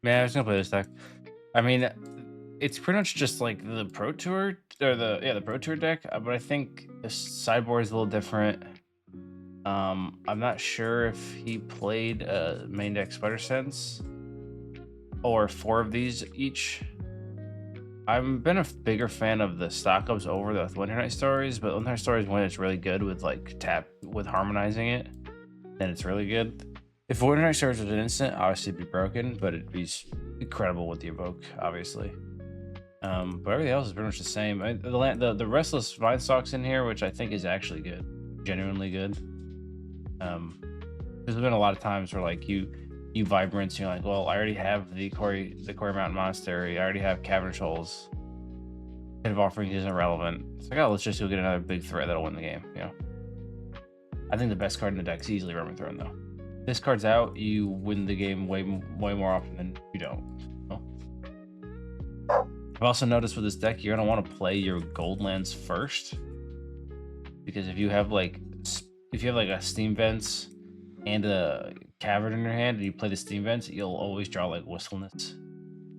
Man, I was gonna play this deck. I mean, it's pretty much just like the Pro Tour or the Pro Tour deck, but I think the sideboard is a little different. I'm not sure if he played main deck Spider Sense or 4 of these each. I've been a bigger fan of the stock ups over the Winternight Stories, but Winternight Stories when it's really good with like tap with harmonizing it, then it's really good. If Winternight Stories was an instant, obviously it'd be broken, but it'd be incredible with the evoke, obviously. But everything else is pretty much the same. The Restless Vinestalk's in here, which I think is actually good, genuinely good. There's been a lot of times where like you Vibrance, you're like, well, I already have the Cori Mountain Monastery. I already have Cavern of Souls. Pit of Offerings isn't relevant. It's like, oh, let's just go get another big threat that'll win the game. You know. I think the best card in the deck is easily Roaming Throne, though. This card's out, you win the game way more often than you don't. I've also noticed with this deck, you're gonna want to play your gold lands first, because if you have like a Steam Vents and a Cavern in your hand, and you play the Steam Vents, you'll always draw like Wistfulness.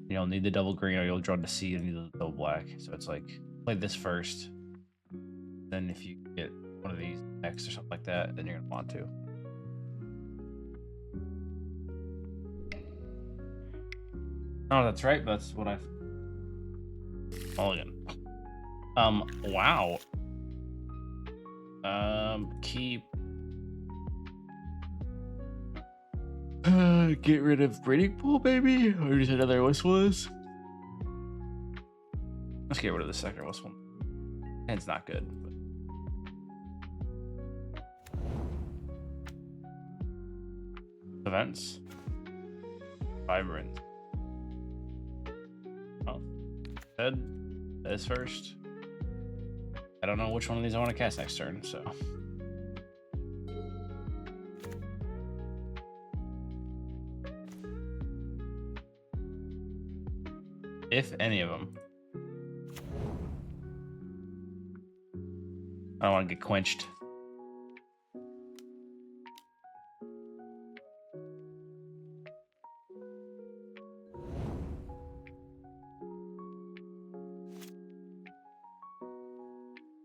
You'll need the double green, or you'll draw Deceit and need the double black. So it's like play this first. Then if you get one of these next or something like that, then you're gonna want to. Oh, that's right. That's what I've. Mulligan. Wow. Keep. Get rid of Breeding Pool, baby. Or just another Wistfulness. Let's get rid of the second Wistfulness. And it's not good. But... Events. Vibrance. Oh. Head. This first. I don't know which one of these I want to cast next turn, so. If any of them. I don't want to get quenched.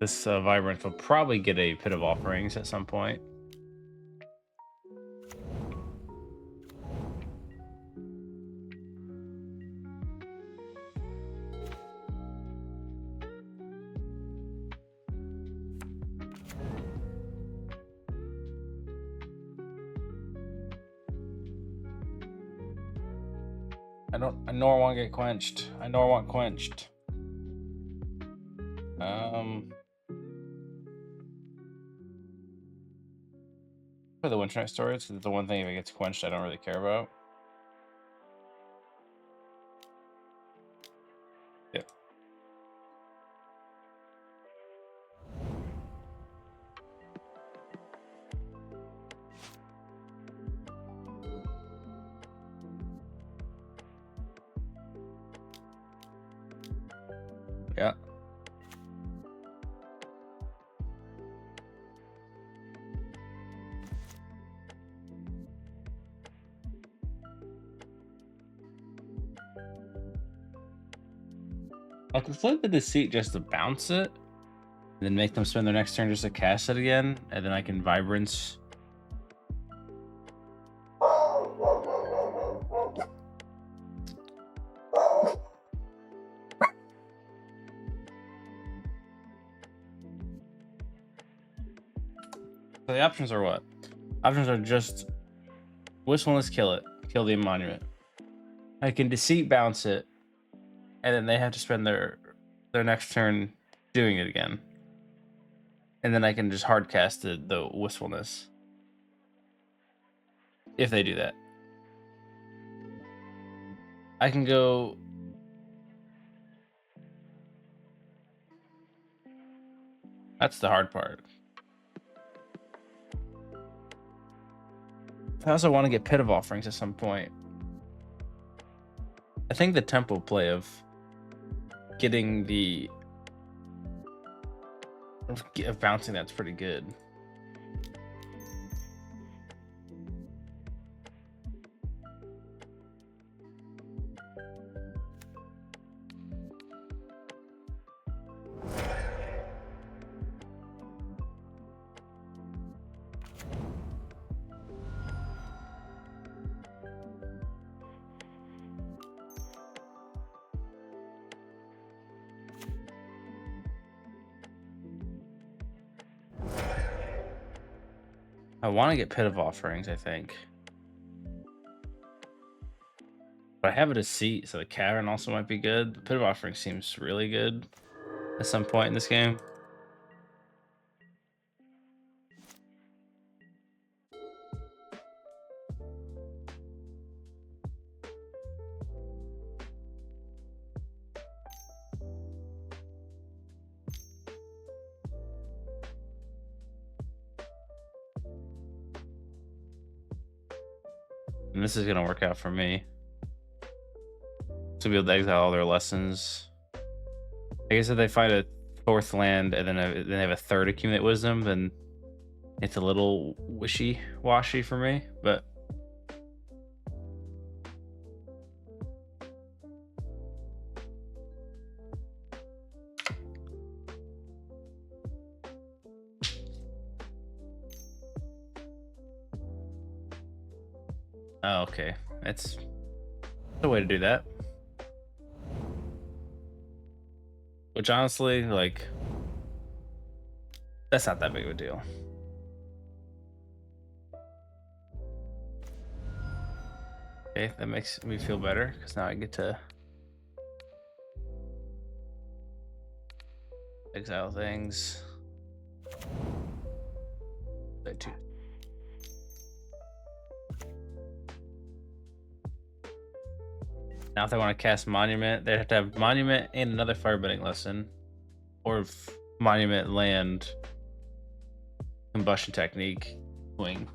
This Vibrance will probably get a Pit of Offerings at some point. I know I want to get quenched. I know I want quenched. For the Winternight Stories, because the one thing if it gets quenched I don't really care about. Yep. Yeah. I could flip the Deceit just to bounce it, and then make them spend their next turn just to cast it again, and then I can Vibrance. So the options are what? Options are just Wistfulness, kill it, kill the monument. I can Deceit, bounce it, and then they have to spend their next turn doing it again. And then I can just hard cast the Wistfulness. If they do that. I can go... That's the hard part. I also want to get Pit of Offerings at some point. I think the tempo play of getting the... of bouncing that's pretty good. I want to get Pit of Offerings, I think. But I have a Deceit, so the Cavern also might be good. The Pit of Offerings seems really good at some point in this game. And this is going to work out for me. To be able to exile all their lessons. I guess if they find a 4th land and then they have a 3rd Accumulate Wisdom, then it's a little wishy-washy for me, but... Oh, okay. That's the way to do that. Which honestly, like, that's not that big of a deal. Okay, that makes me feel better because now I get to exile things. Now if they want to cast Monument, they have to have Monument and another Firebending Lesson, or Monument, Land, Combustion Technique, Wing.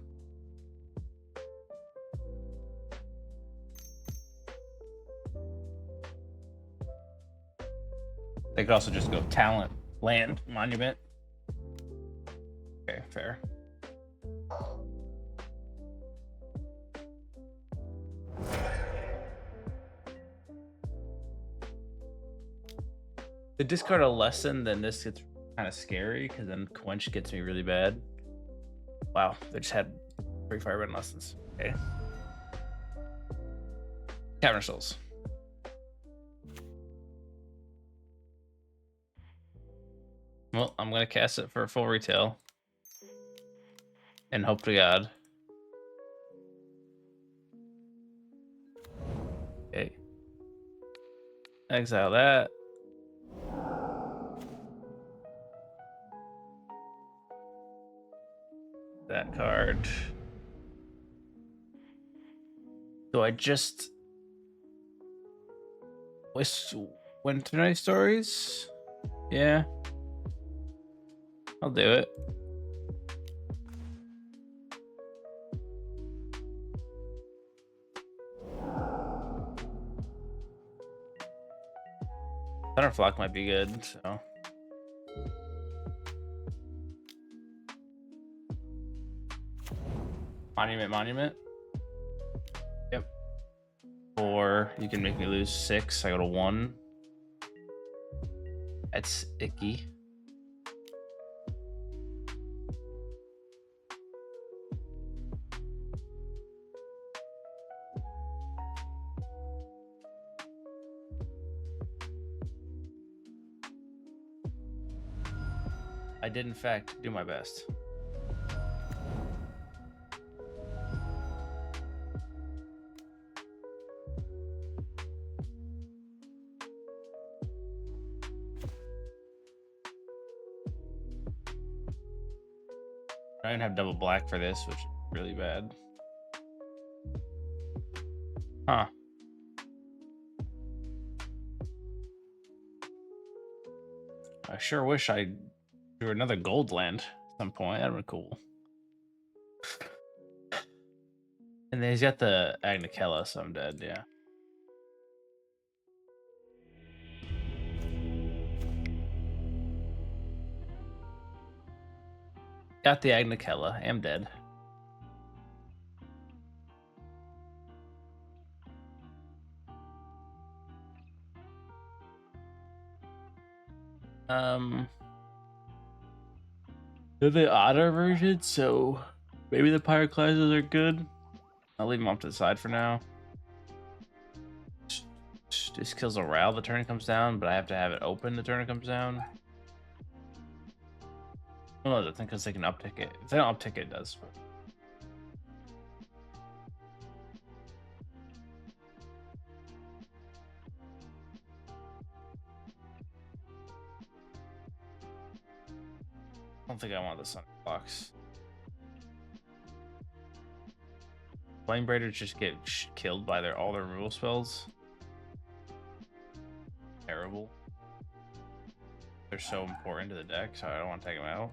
They could also just go Talent, Land, Monument. Okay, fair. To discard a lesson, then this gets kind of scary because then Quench gets me really bad. Wow, they just had 3 Firebend lessons. Okay. Cavern of Souls. Well, I'm gonna cast it for full retail. And hope to God. Okay. Exile that. That card. Do I just Winternight Stories? Yeah. I'll do it. Sunderflock might be good, so. Monument. Yep. Or you can make me lose 6. I go to 1. That's icky. I did, in fact, do my best. I didn't have double black for this, which is really bad. Huh. I sure wish I drew another gold land at some point. That'd be cool. And then he's got the Agnicella, so I'm dead, yeah. Got the Agnicella. Am dead. They're the odder version, so maybe the Pyroclasms are good. I'll leave them off to the side for now. This kills a Ral the turn it comes down, but I have to have it open the turn it comes down. I don't know, I think because they can uptick it. If they don't uptick it, it does. think I want the Sunderflocks. Flamebraider just get killed by all their removal spells. Terrible. They're so important to the deck, so I don't want to take them out.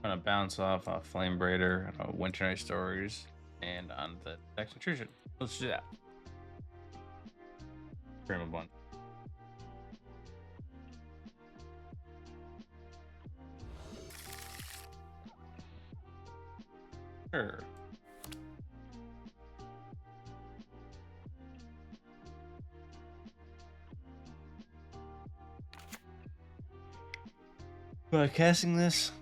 I'm gonna bounce off a Flamebraider, Winternight Stories, and on the Dex Intrusion. Let's do that. Cream a bunch. Sure. By casting this?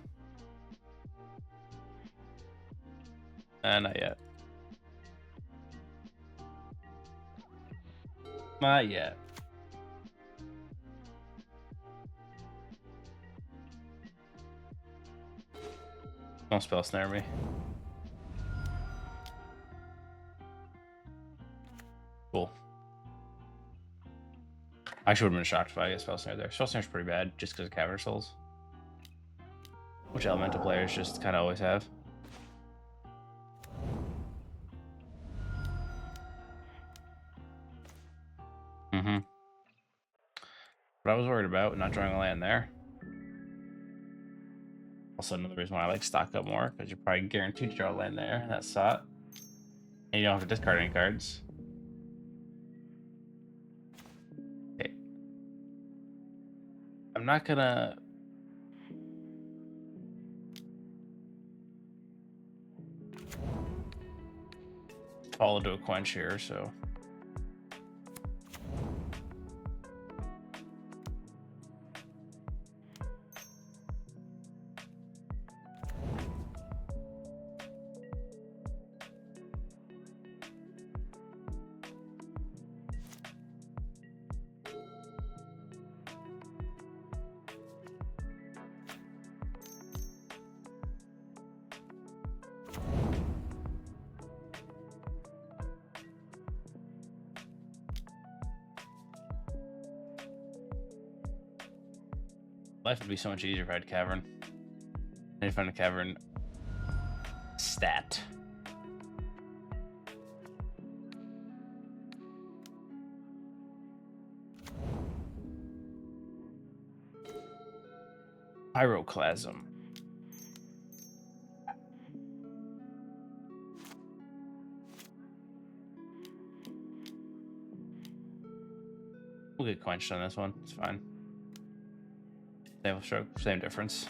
Not yet. Not yet. Don't spell snare me. Cool. I should have been shocked if I get spell snare there. Spell snare's pretty bad just because of Cavern of Souls, which elemental players just kind of always have. What I was worried about, not drawing a land there. Also, another reason why I like stock up more, because you're probably guaranteed to draw a land there. That's SOT. And you don't have to discard any cards. Okay. I'm not gonna... fall into a quench here, so... Life would be so much easier if I had Cavern. And if I had a Cavern stat. Pyroclasm. We'll get quenched on this one. It's fine. Disdainful Stroke, same difference.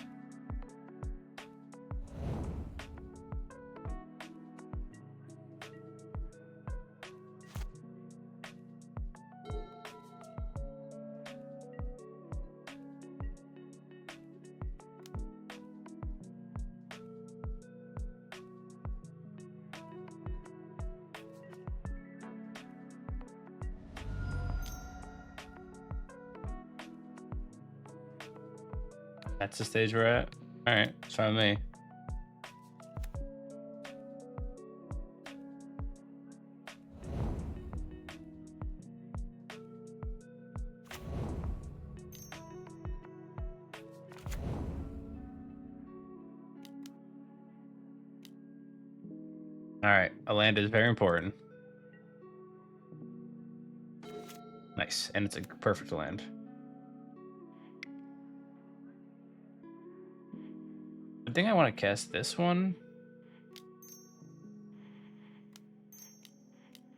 That's the stage we're at. All right, it's fine with me. All right, a land is very important. Nice, and it's a perfect land. I think I want to cast this one.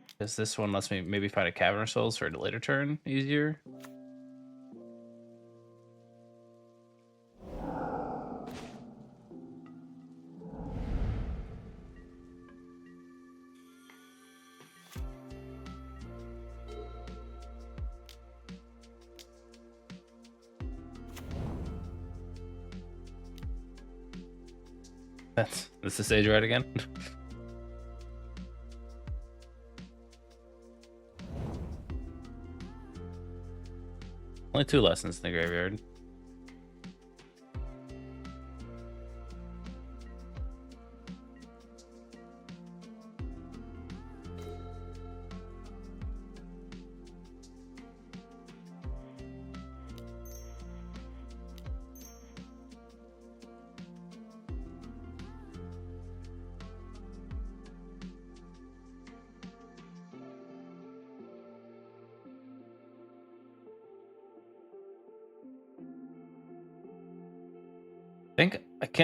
Because this one lets me maybe find a Cavern of Souls for a later turn easier. That's the stage right again. Only 2 lessons in the graveyard.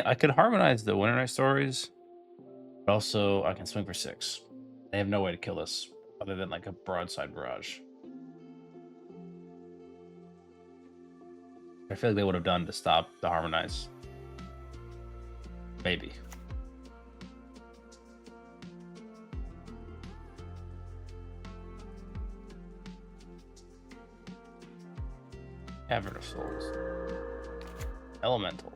I could harmonize the Winternight Stories, but also I can swing for 6. They have no way to kill us other than like a broadside barrage. I feel like they would have done to stop the harmonize. Maybe. Cavern of Souls. Elemental.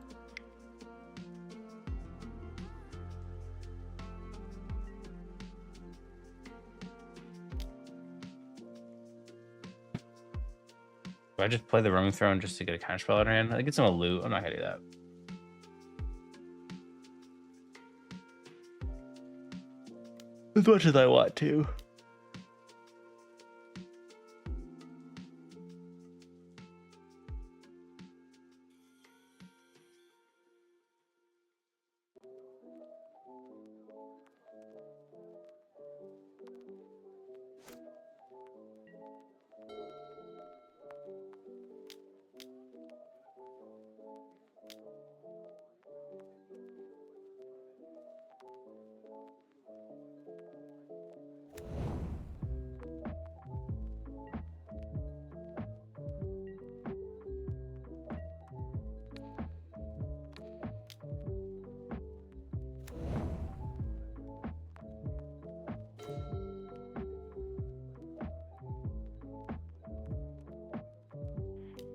Do I just play the Roaming Throne just to get a counterspell out of hand? I get some loot. I'm not gonna do that. As much as I want to.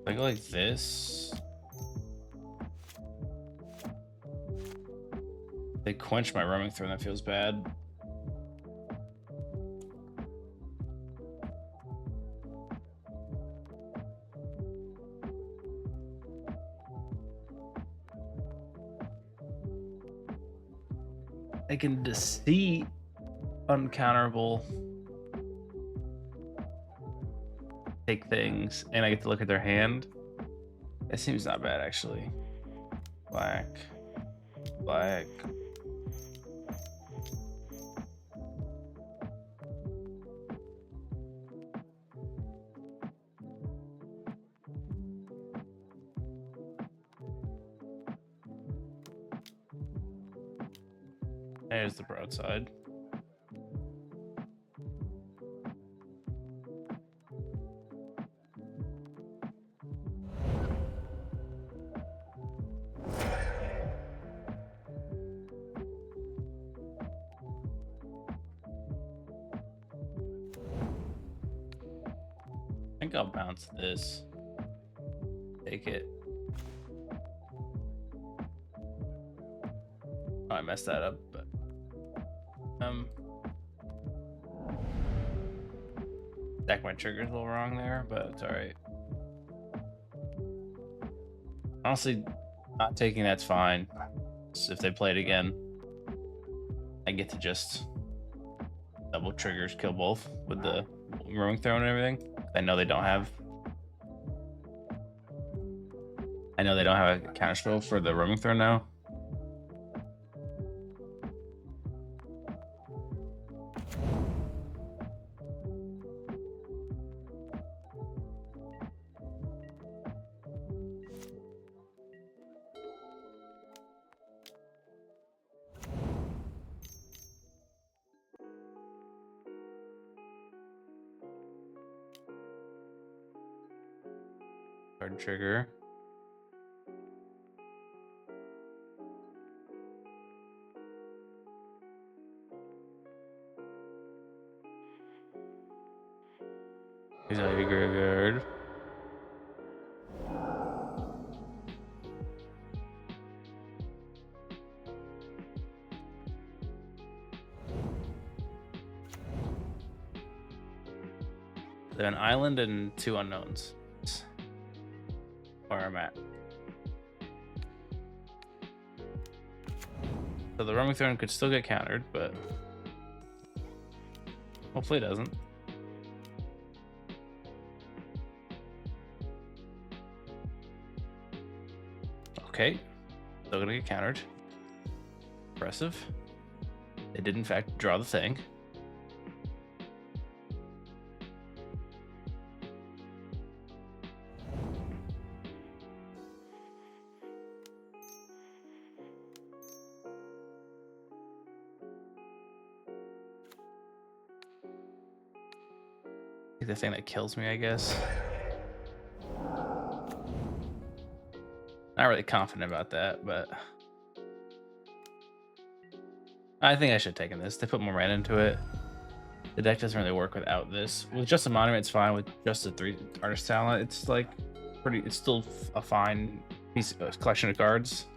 I go like this. They quench my Roaming Throne. That feels bad. I can Deceit uncounterable. Take things, and I get to look at their hand. That seems not bad, actually. Black. Black. There's the broadside. I think I'll bounce this. Take it. Oh, I messed that up, but stack my triggers a little wrong there, but it's all right. Honestly, not taking that's fine. So if they play it again, I get to just double triggers, kill both with the Roaming Throne and everything. I know they don't have. I know they don't have a counterspell for the Roaming Throne now. Card trigger. He's out of your graveyard. They have an island and 2 unknowns. I'm at. So the Roaming Throne could still get countered, but hopefully it doesn't. Okay, still gonna get countered. Impressive. They did in fact draw the thing. The thing that kills me, I guess. Not really confident about that, but I think I should have taken this. They put more mana into it. The deck doesn't really work without this. With just a monument, it's fine. With just a 3 artist talent, it's like pretty. It's still a fine piece of collection of cards.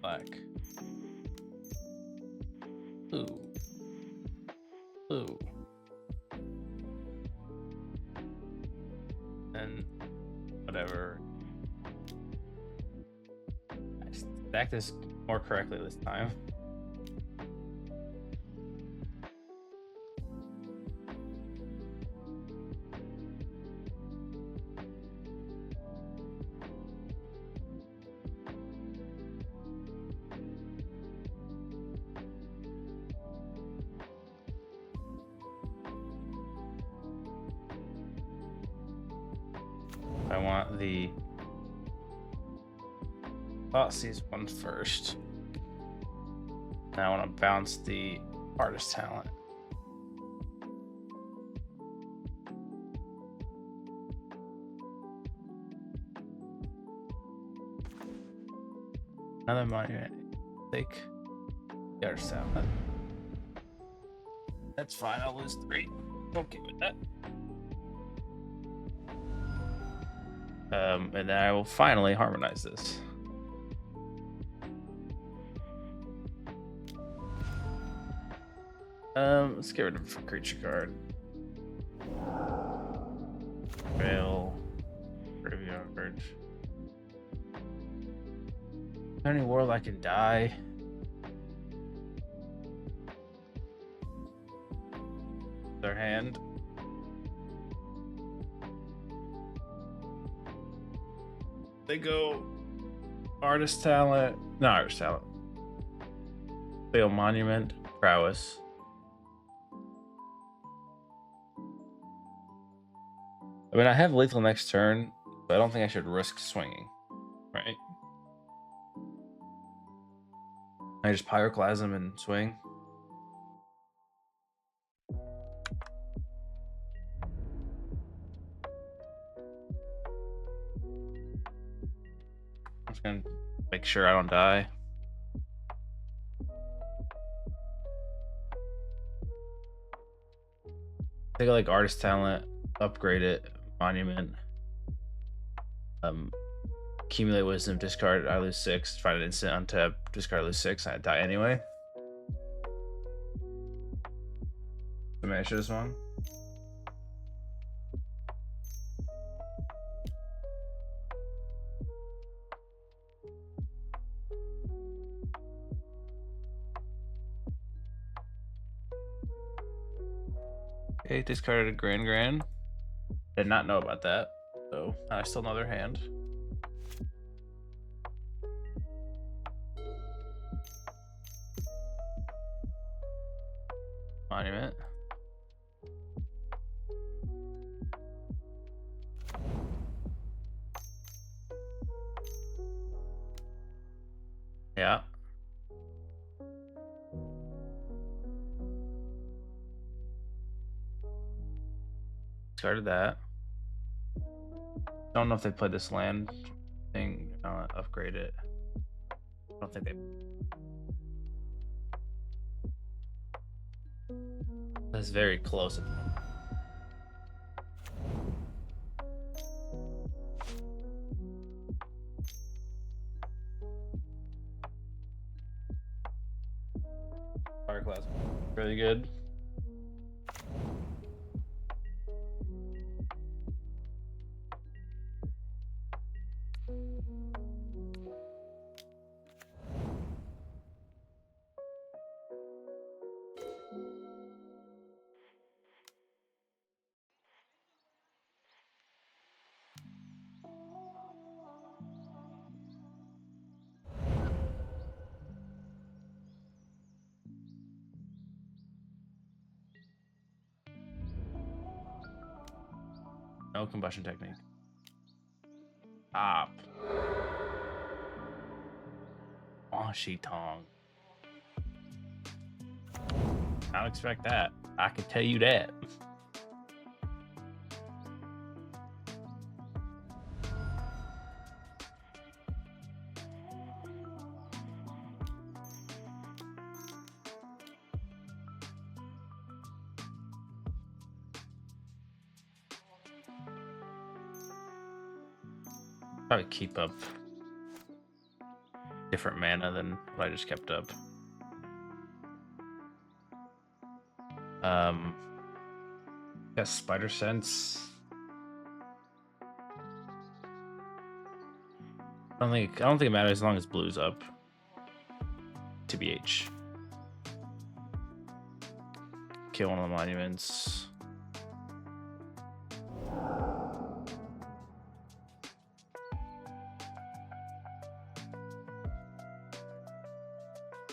Black. Blue. Blue. And whatever. I stacked this more correctly this time. I want the Thoughtseize one first. Now I want to bounce the artist talent. Another monument. Take the artist talent. That's fine. I'll lose 3. Okay with that. And then I will finally harmonize this. Let's get rid of a creature card. Rail. Graveyard. Any world I can die. Their hand. They go artist talent, not artist talent. They go monument, prowess. I mean, I have lethal next turn, but I don't think I should risk swinging, right? I just Pyroclasm and swing. I'm just gonna make sure I don't die. Take like artist talent, upgrade it, monument. Accumulate wisdom, discard, I lose 6, find an instant untap, discard, lose 6, I die anyway. I should have swung. Okay, discarded a Grand. Did not know about that, so I still know their hand. Monument. Yeah. Discarded that. Don't know if they played this land thing. Upgrade it. I don't think they. That's very close at the moment. Pyroclasm. Really good. No combustion technique. Stop. Washi Tong. I don't expect that. I can tell you that. Probably keep up different mana than what I just kept up. Got Spider Sense. I don't think it matters as long as blue's up. TBH. Kill one of the monuments.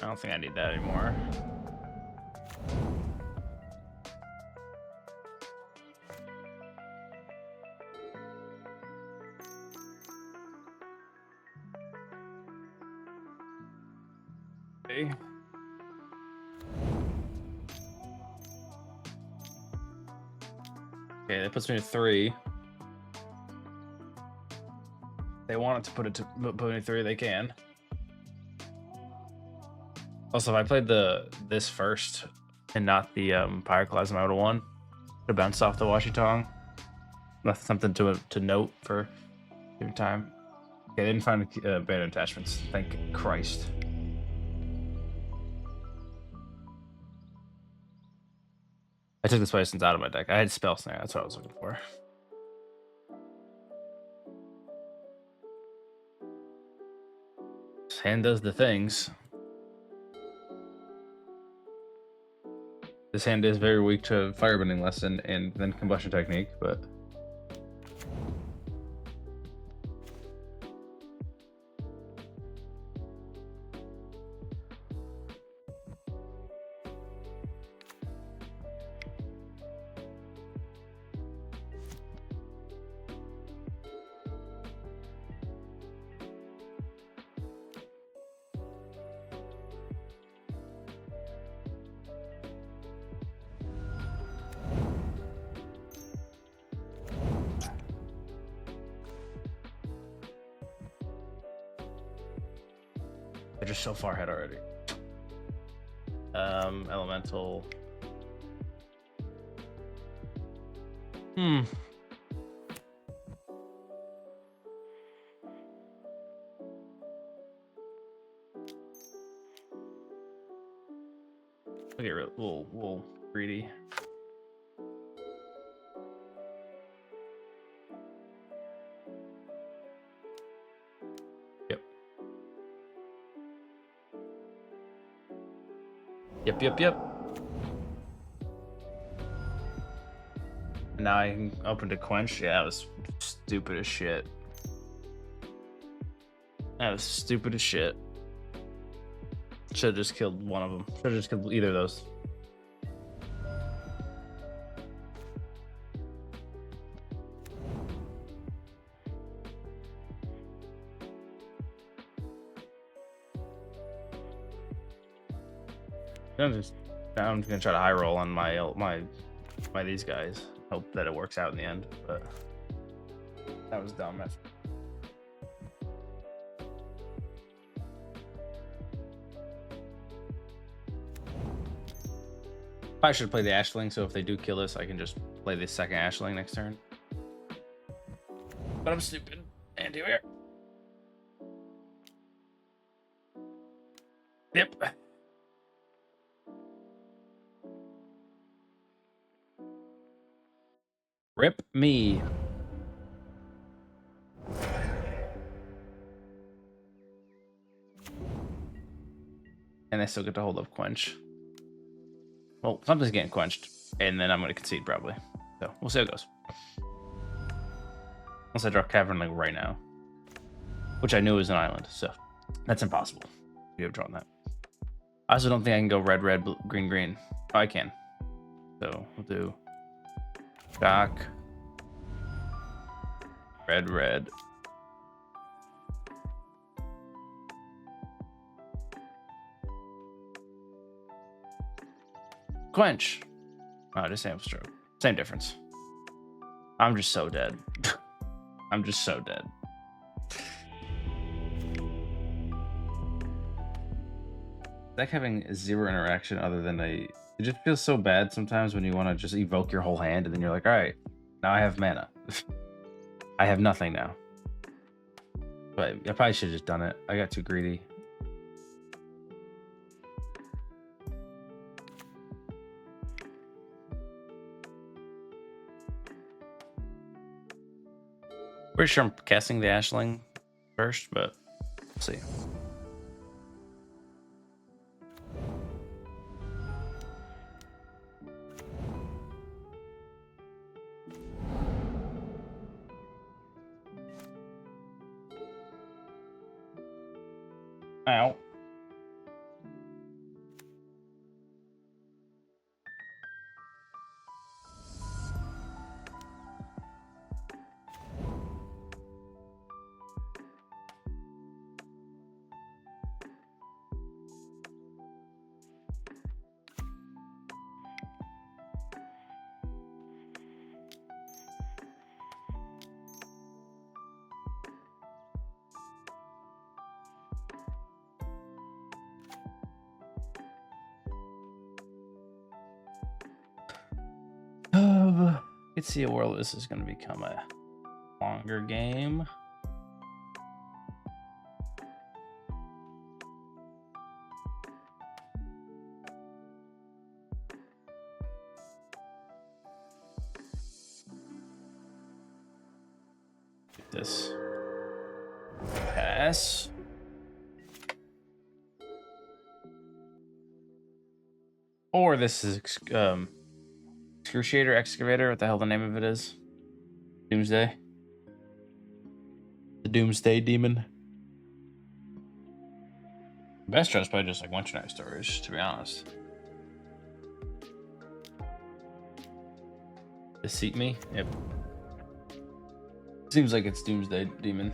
I don't think I need that anymore. Okay. Okay, that puts me to 3. They want it to put me to 3, they can. Also, if I played this first and not the Pyroclasm, I would have won. Would have bounced off the Washi Tong. That's something to note for your time. Okay, I didn't find banned attachments. Thank Christ. I took the Spider Sense out of my deck. I had Spell Snare. That's what I was looking for. This hand does the things. This hand is very weak to Firebending Lesson and then Combustion Technique, but... They're just so far ahead already. Elemental. We'll get a little greedy. Yep. Now I can open to quench. Yeah, that was stupid as shit. That was stupid as shit. Should have just killed one of them. Should have just killed either of those. I'm gonna try to high roll on my these guys. Hope that it works out in the end, but that was dumb. I should play the Ashling, so if they do kill us, I can just play the second Ashling next turn. But I'm stupid, and here we are. Yep. Rip me. And I still get to hold up quench. Well, something's getting quenched, and then I'm going to concede probably. So we'll see how it goes. Unless I draw Cavern like right now, which I knew was an island, so that's impossible. You have drawn that. I also don't think I can go red, red, green, green. Oh, I can. So we'll do shock, red, red. Quench. Oh, Disdainful Stroke. Same difference. I'm just so dead. I'm just so dead. Deck having zero interaction other than it just feels so bad sometimes when you want to just evoke your whole hand and then you're like, all right, now I have mana. I have nothing now. But I probably should have just done it. I got too greedy. Pretty sure I'm casting the Ashling first, but we'll see. Ow. I could see a world this is going to become a longer game. Get this. Pass. Or this is Excruciator, Excavator, what the hell the name of it is? Doomsday. The Doomsday Demon. Best trust probably just like Winternight Stories, to be honest. Deceit me? Yep. Seems like it's Doomsday Demon.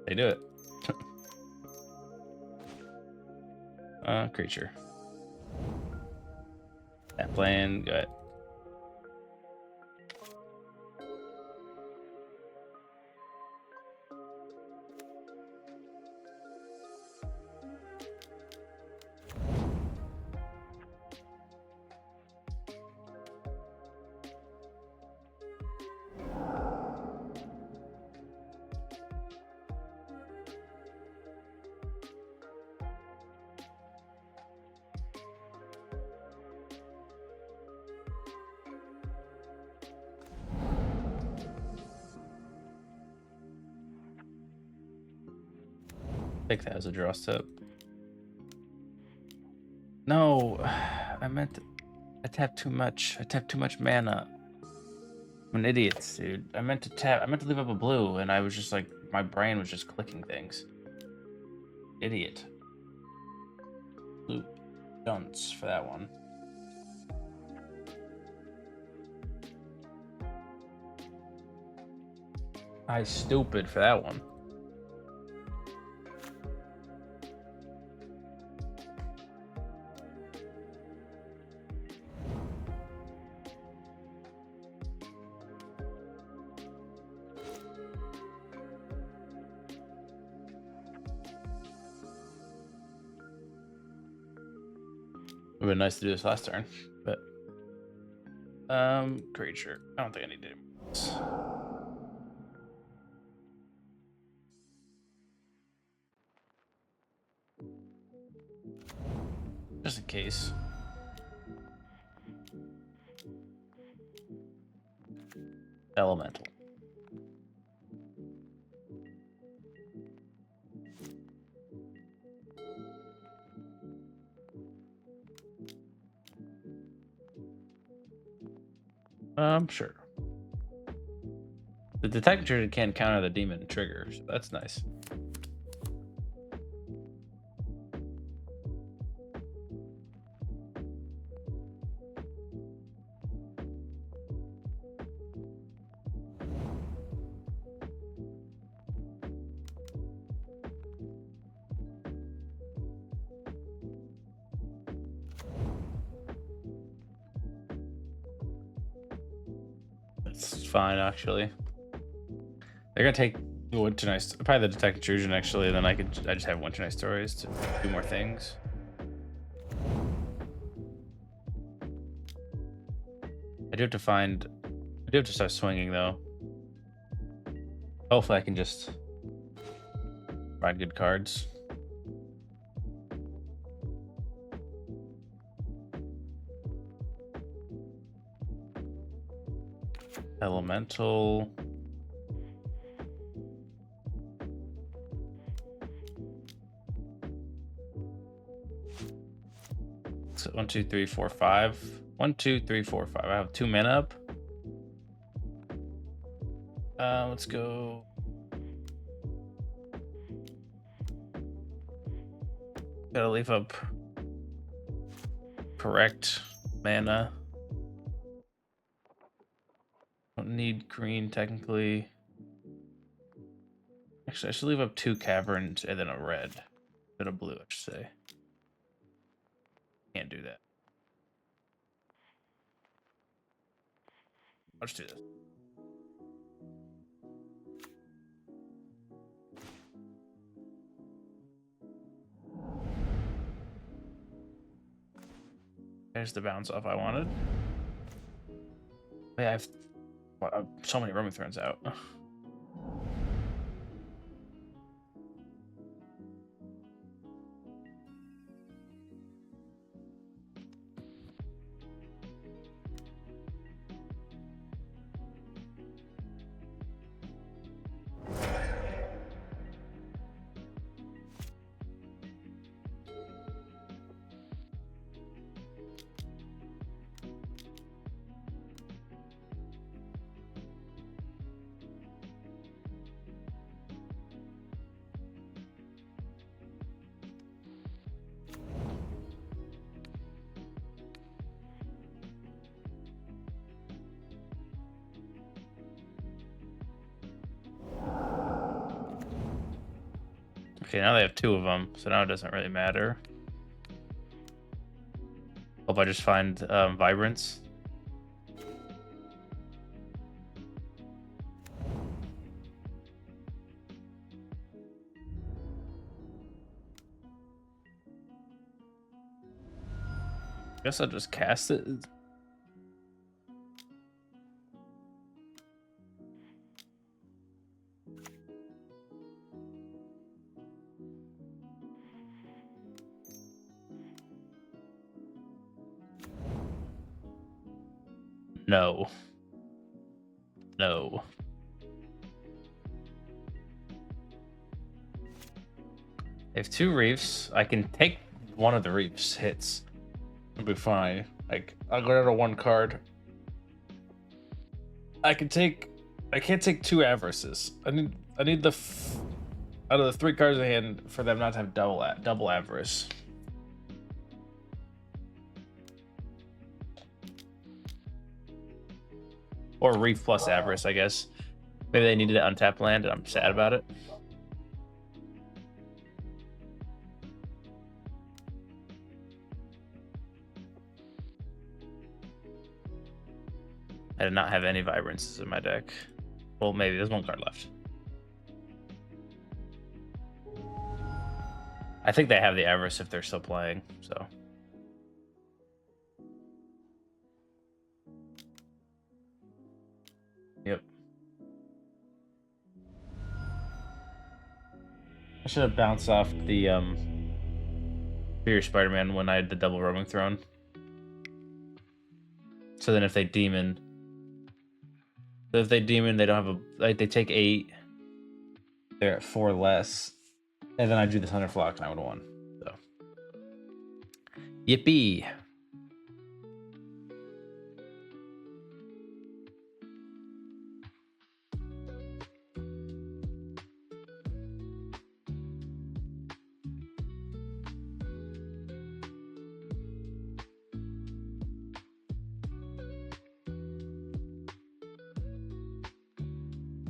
They do it. Creature. That plan, good. Take that as a draw step. No, I meant I tapped too much. I tapped too much mana. I'm an idiot, dude. I meant to leave up a blue, and I was just like, my brain was just clicking things. Idiot. Blue dunce for that one. I stupid for that one. It would have been nice to do this last turn, but creature. I don't think I need to do this. Just in case. Elemental. Sure. The detect trigger can't counter the demon trigger, so that's nice. It's fine, actually. They're gonna take Winternight, probably the Detect Intrusion, actually, and then I just have Winternight Stories to do more things. I do have to start swinging, though. Hopefully I can just find good cards. Elemental. So 1, 2, 3, 4, 5. 1, 2, 3, 4, 5. I have 2 mana up. Let's go. Gotta leave up correct mana. Don't need green technically. Actually, I should leave up 2 caverns and then a red. Then a blue, I should say. Can't do that. I'll just do this. There's the bounce off I wanted. Yeah, I have so many Roman Thrones out. Okay, now they have 2 of them, so now it doesn't really matter. Hope I just find Vibrance. Guess I'll just cast it. No. They have 2 reefs. I can take one of the reefs hits. It'll be fine. Like, I'll go down to 1 card. I can't take 2 Avarices. I need the out of the 3 cards in hand for them not to have double Avarice. Or Reef plus Avarice, I guess. Maybe they needed to untap land and I'm sad about it. I did not have any Vibrances in my deck. Well, maybe there's 1 card left. I think they have the Avarice if they're still playing, so. Yep. I should have bounced off the Fear Spider-Man when I had the double roaming throne. So then if they demon, they don't have a, like, they take 8, they're at 4 less, and then I do the Sunderflock and I would have won. So yippee.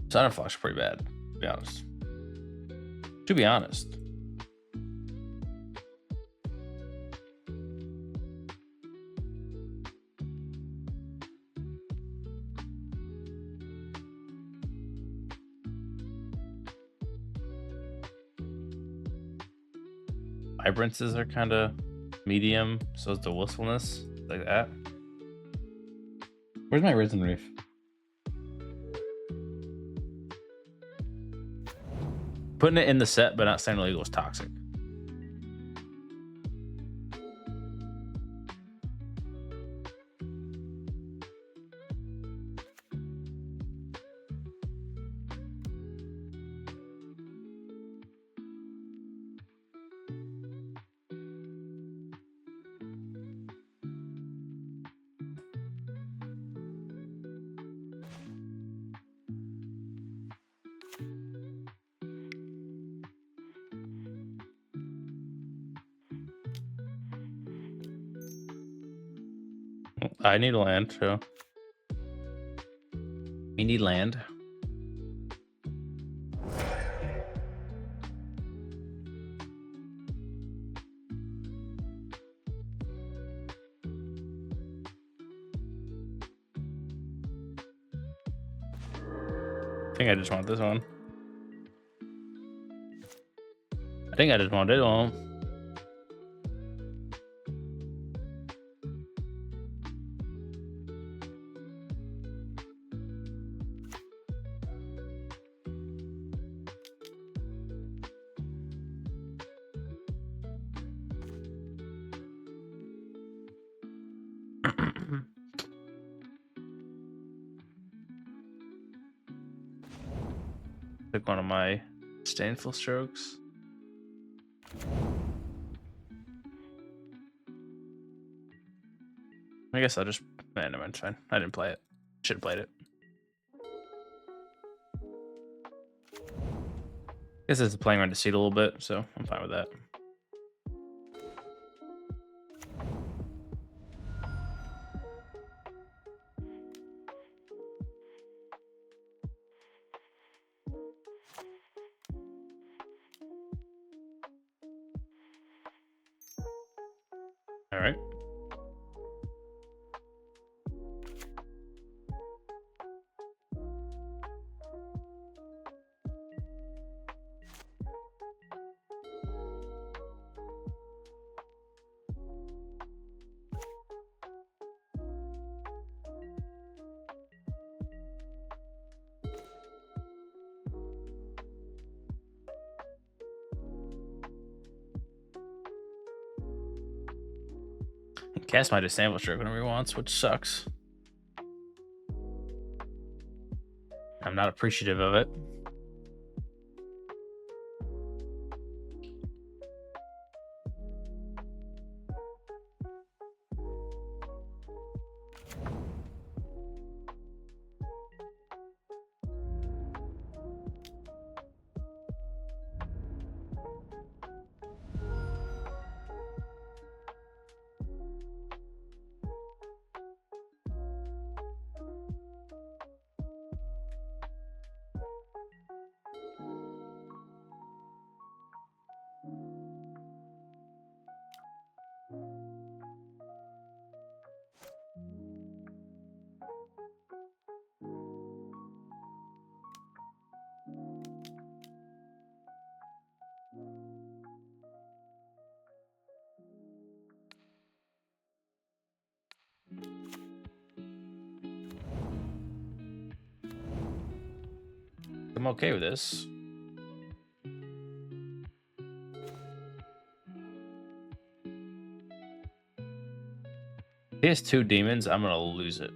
Sunderflock's pretty bad, to be honest. To be honest. Vibrances are kind of medium, so is the Wistfulness, like that. Where's my Risen Reef? Putting it in the set, but not saying illegal is toxic. I need land, so we need land. I think I just want this one. I think I just want this one. Pick one of my Disdainful Strokes. I guess I'll just, never mind, it's fine. I didn't play it. Should have played it. I guess it's playing around Deceit a little bit, so I'm fine with that. All right. Cast my Disdainful Stroke whenever he wants, which sucks. I'm not appreciative of it. I'm okay with this. He has 2 demons, I'm gonna lose it.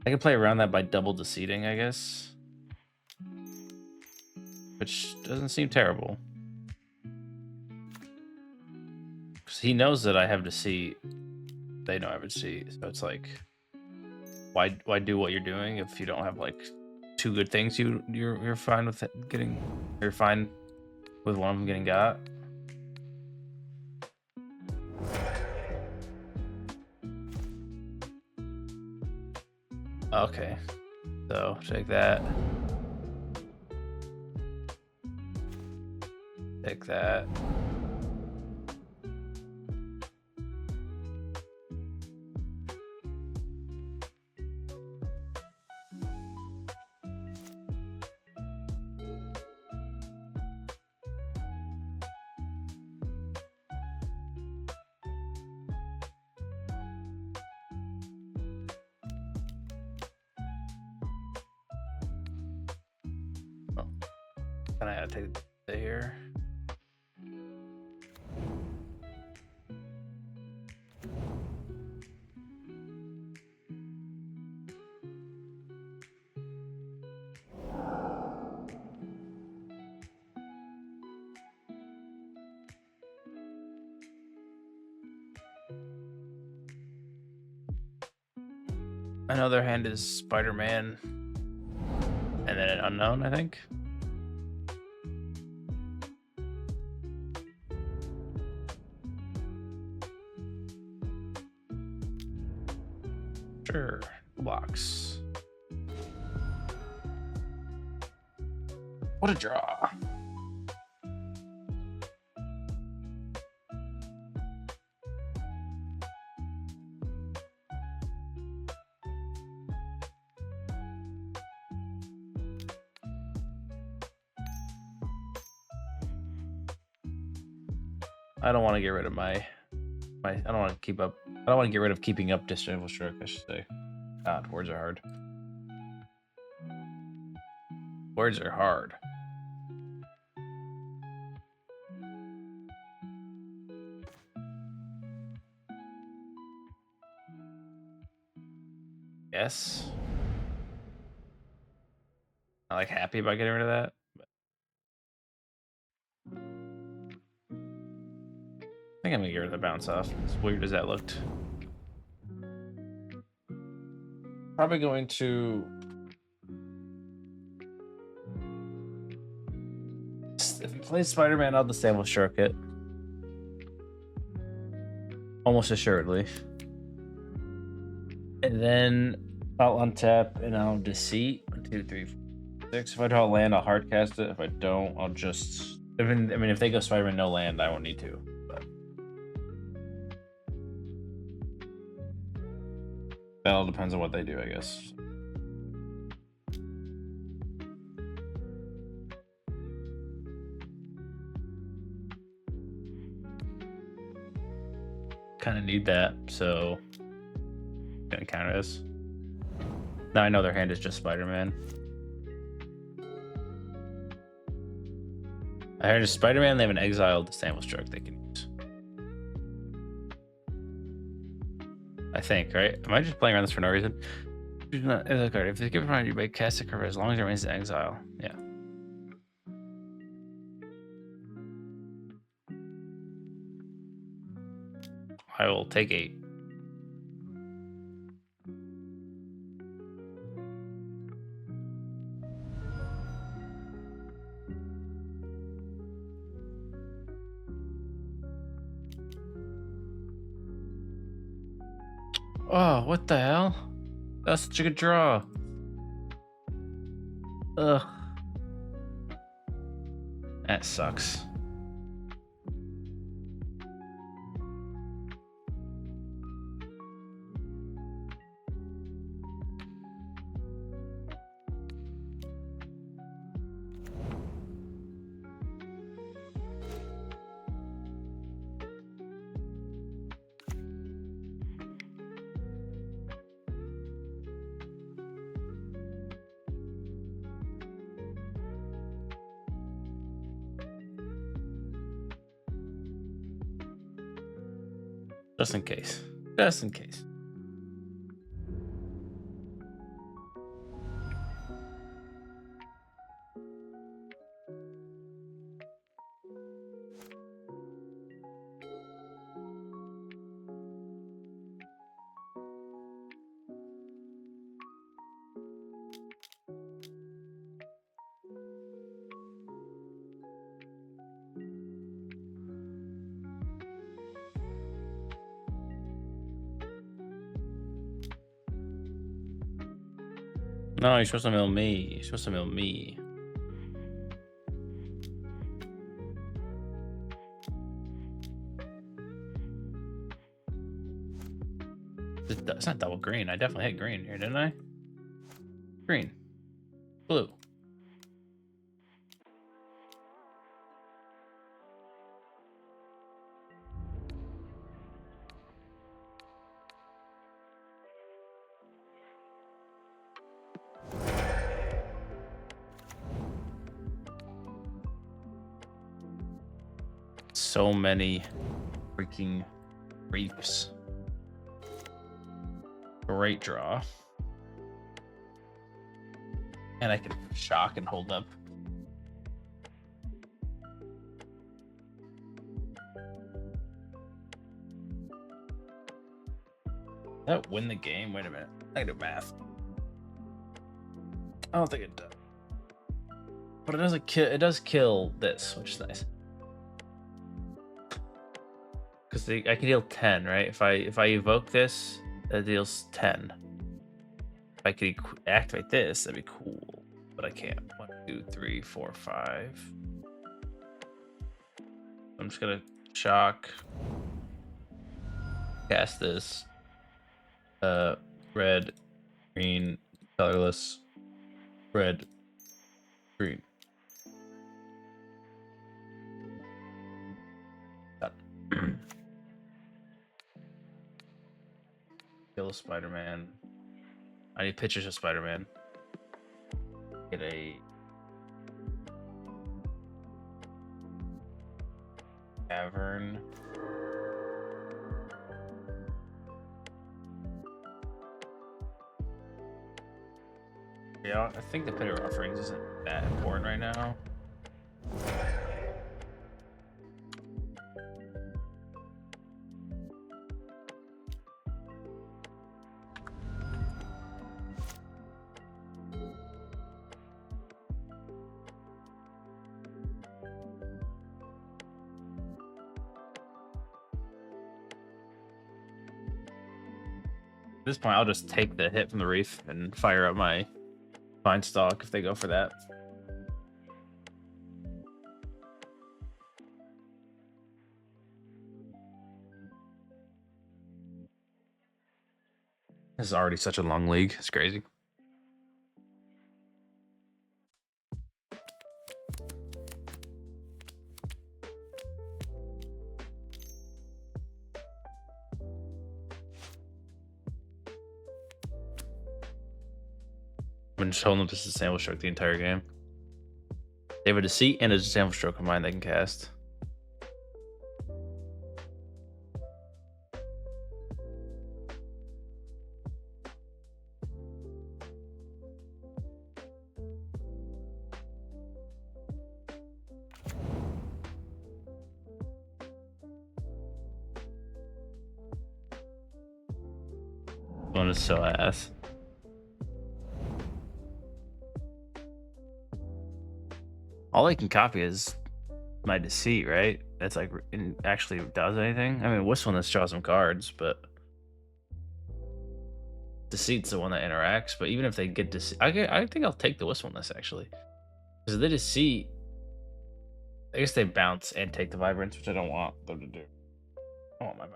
I can play around that by double deceiving, I guess. Which doesn't seem terrible. Because he knows that I have Deceit. They know I have Deceit, so it's like, why do what you're doing if you don't have like 2 good things you're fine with getting, you're fine with one of them getting got. Okay, so take that. Take that. Oh, and I gotta take it here. I know their hand is Spider-Man and then an unknown, I think. Sure, blocks. What a draw. I don't want to get rid of my I don't want to keep up. I don't want to get rid of keeping up Disdainful Stroke, I should say. God, words are hard. Words are hard. Yes. I'm like happy about getting rid of that. I think I'm gonna get rid of the bounce off. As weird as that looked. Probably going to if he plays Spider-Man, I'll Disdainful Stroke it. Almost assuredly. And then I'll untap and I'll Deceit. 1, 2, 3, 4, 6. If I draw a land, I'll hard cast it. If I don't, I'll just if they go Spider-Man no land, I won't need to. But that all depends on what they do, I guess. Kind of need that, so gonna counter this. Now I know their hand is just Spider-Man. I heard it's Spider-Man. They have an exiled Disdainful Stroke they can use. I think, right? Am I just playing around this for no reason? Do not exile card. If they give it around, you may cast a card as long as it remains in exile. Yeah. I will take 8. Oh, what the hell? That's such a good draw. Ugh. That sucks. Just in case. Just in case. No, you're supposed to mill me. You're supposed to mill me. It's not double green. I definitely hit green here, didn't I? Green. Blue. So many freaking reefs. Great draw. And I can shock and hold up. That win the game? Wait a minute. I can do math. I don't think it does. But it doesn't kill. It does kill this, which is nice. Because I can deal 10, right? If I evoke this, that deals 10. If I could activate this, that'd be cool. But I can't. 1, 2, 3, 4, 5. I'm just gonna shock. Cast this. Red, green, colorless, red, green. Kill Spider-Man. I need pictures of Spider-Man. Get a Cavern. Yeah, I think the Pit of Offerings isn't that important right now. At this point, I'll just take the hit from the Reef and fire up my Vinestalk if they go for that. This is already such a long league. It's crazy. I've been just holding up this Disdainful Stroke the entire game. They have a Deceit and a Disdainful Stroke combined they can cast. One is so ass. All I can copy is my Deceit, right? It's like it actually does anything. I mean, Wistfulness draws some cards, but Deceit's the one that interacts. But even if they get Deceit, I think I'll take the Wistfulness actually, because the Deceit, I guess they bounce and take the Vibrance, which I don't want them to do. I want my.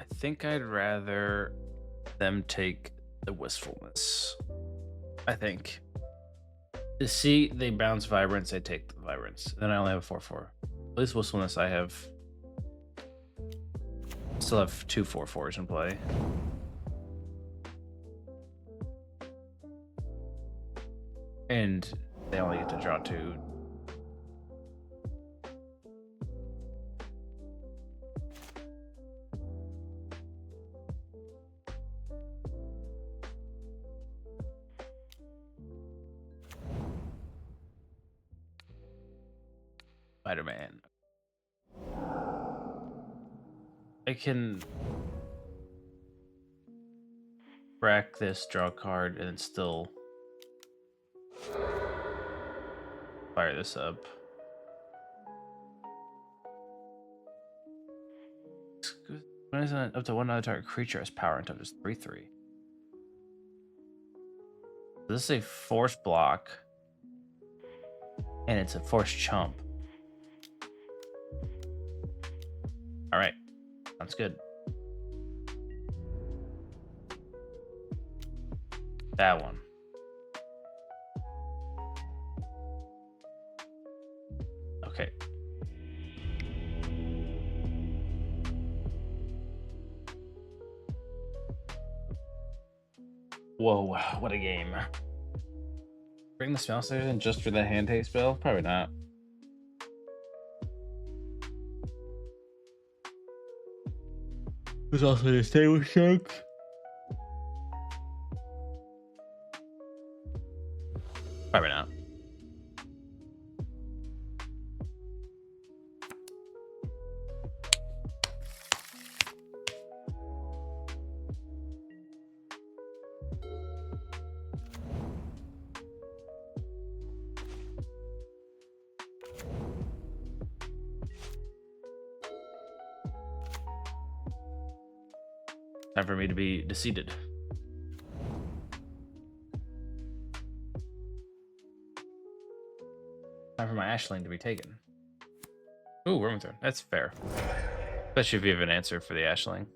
I think I'd rather them take the Wistfulness. I think. Deceit, they bounce Vibrance, I take the Vibrance. Then I only have a 4/4. At least Wistfulness, I have. Still have 2 4/4s in play. And they only get to draw 2. Spider-Man. I can rack this, draw a card, and still fire this up. When is it up to one other target creature has power until it's 3/3? This is a force block, and it's a force chump. All right, sounds good. That one. Okay. Whoa, what a game. Bring the Spell Snare in just for the hand haste spell? Probably not. There's also Disdainful Stroke. Probably not. Time for me to be Deceited. Time for my Ashling to be taken. Ooh, Wormthorn. That's fair. Especially if you have an answer for the Ashling.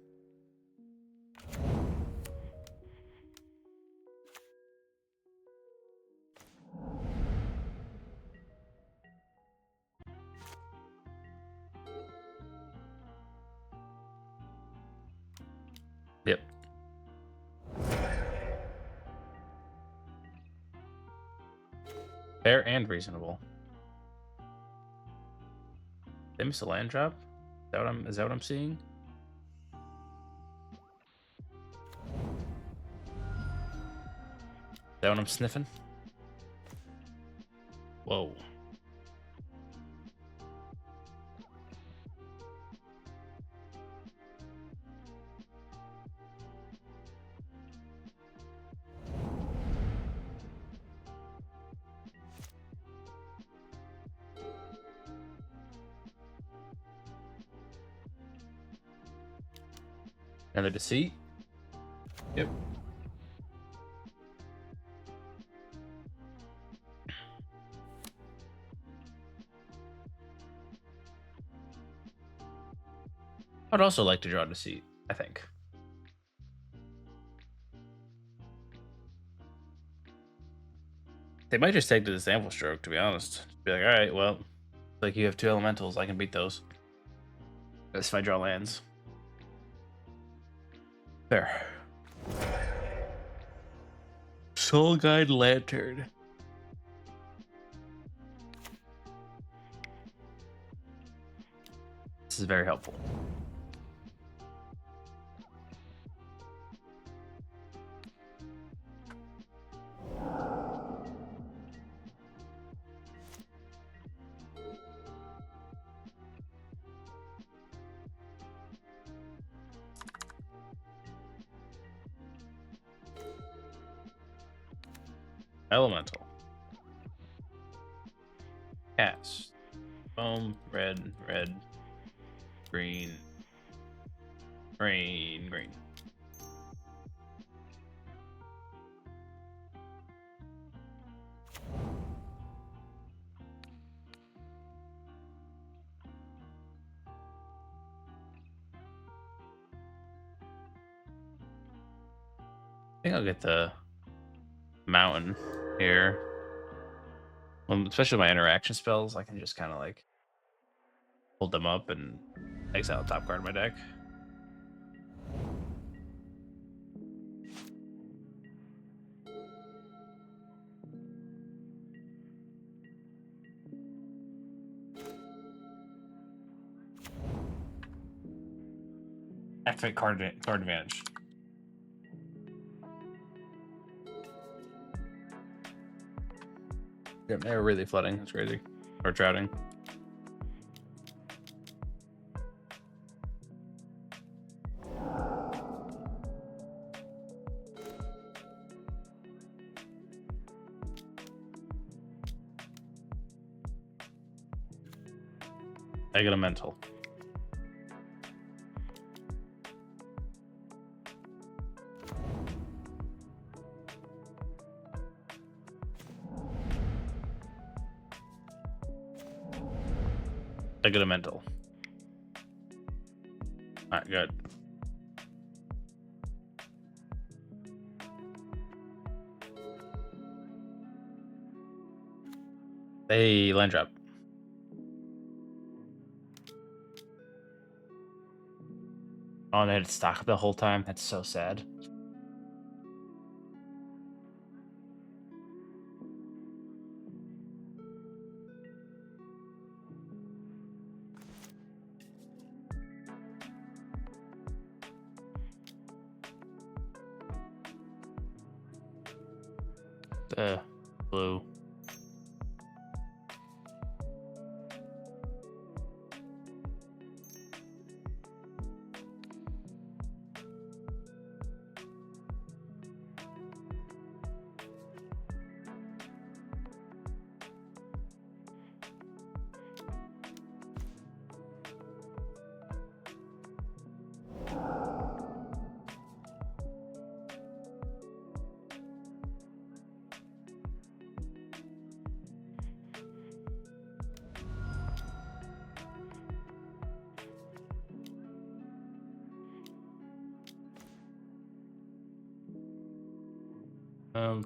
Yep. Fair and reasonable. They miss a land drop? Is that what I'm seeing? Is that what I'm sniffing? Whoa. Another Deceit? Yep. I'd also like to draw Deceit, I think. They might just take the Disdainful Stroke, to be honest. Be like, alright, well, like you have 2 elementals, I can beat those. That's if I draw lands. There. Soul Guide Lantern. This is very helpful. Elemental. Cast. Foam, red, red, green, green, green. I think I'll get the mountain here. Especially my interaction spells, I can just kind of like hold them up and exile the top card of my deck. Activate card advantage. Yeah, they're really flooding. It's crazy. Or droughting. I get a mental. I get a mental. Alright, good. Hey, land drop. Oh, and I had stock the whole time. That's so sad. Blue.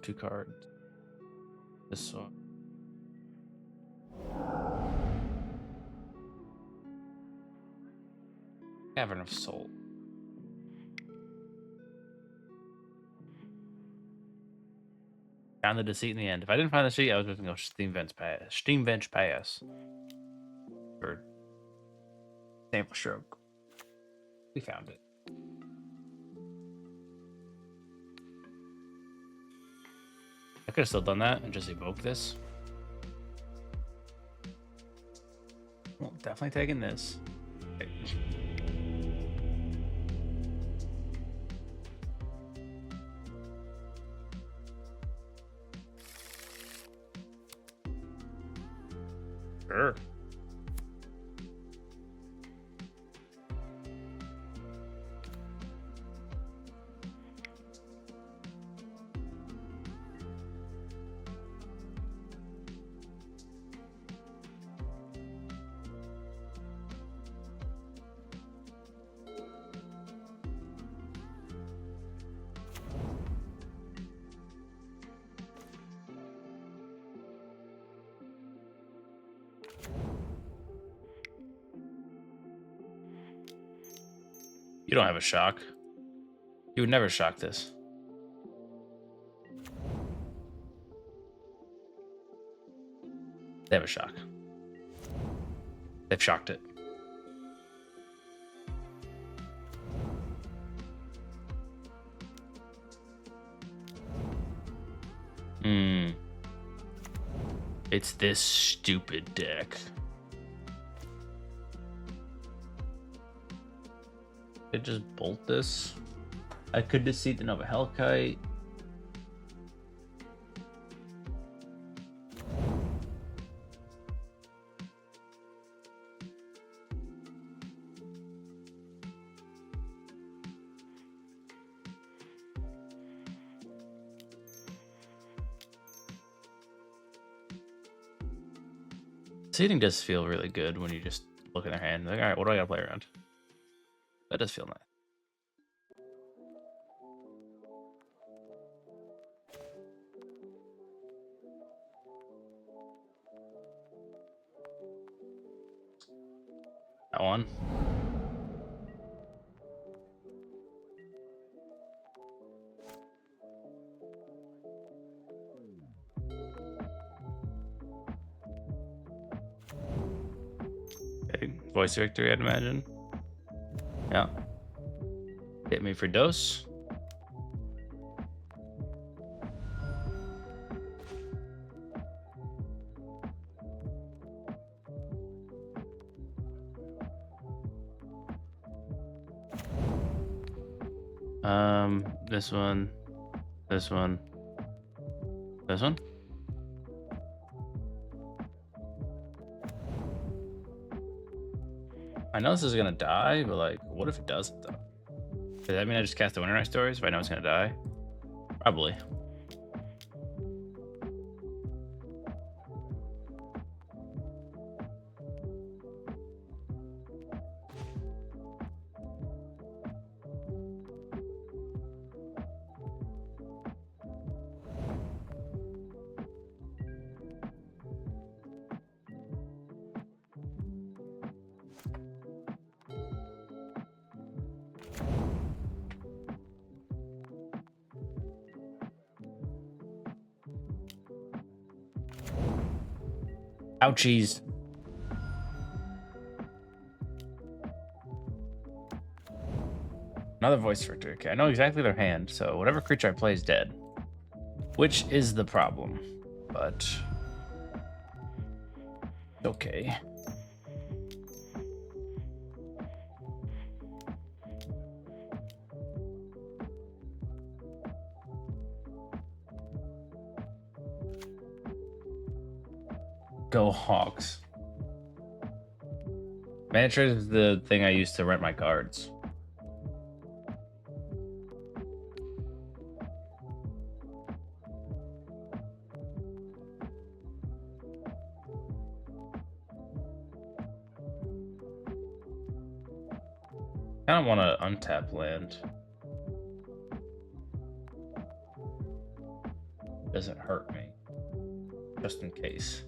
Two cards. This one. Cavern of Souls. Found the Deceit in the end. If I didn't find the Deceit, I was just gonna go Steam Bench Pass. Or Disdainful Stroke. We found it. I could have still done that and just evoke this. Well, definitely taking this. Okay. Sure. You don't have a shock. You would never shock this. They have a shock. They've shocked it. It's this stupid deck. I could just bolt this. I could Deceit the Nova Hellkite. Seeding does feel really good when you just look in their hand. Like, all right, what do I gotta play around? That does feel nice. That one. Okay. Voice victory, I'd imagine. Yeah. Hit me for dose. This one, this one, this one. I know this is gonna die, but like, what if it doesn't though? Does that mean I just cast the Winternight Stories if I know it's gonna die? Probably. Ouchies. Another voice victory. Okay, I know exactly their hand, so whatever creature I play is dead. Which is the problem, but okay. Go Hawks. Mana Trade is the thing I use to rent my cards. I kind of want to untap land. Doesn't hurt me. Just in case.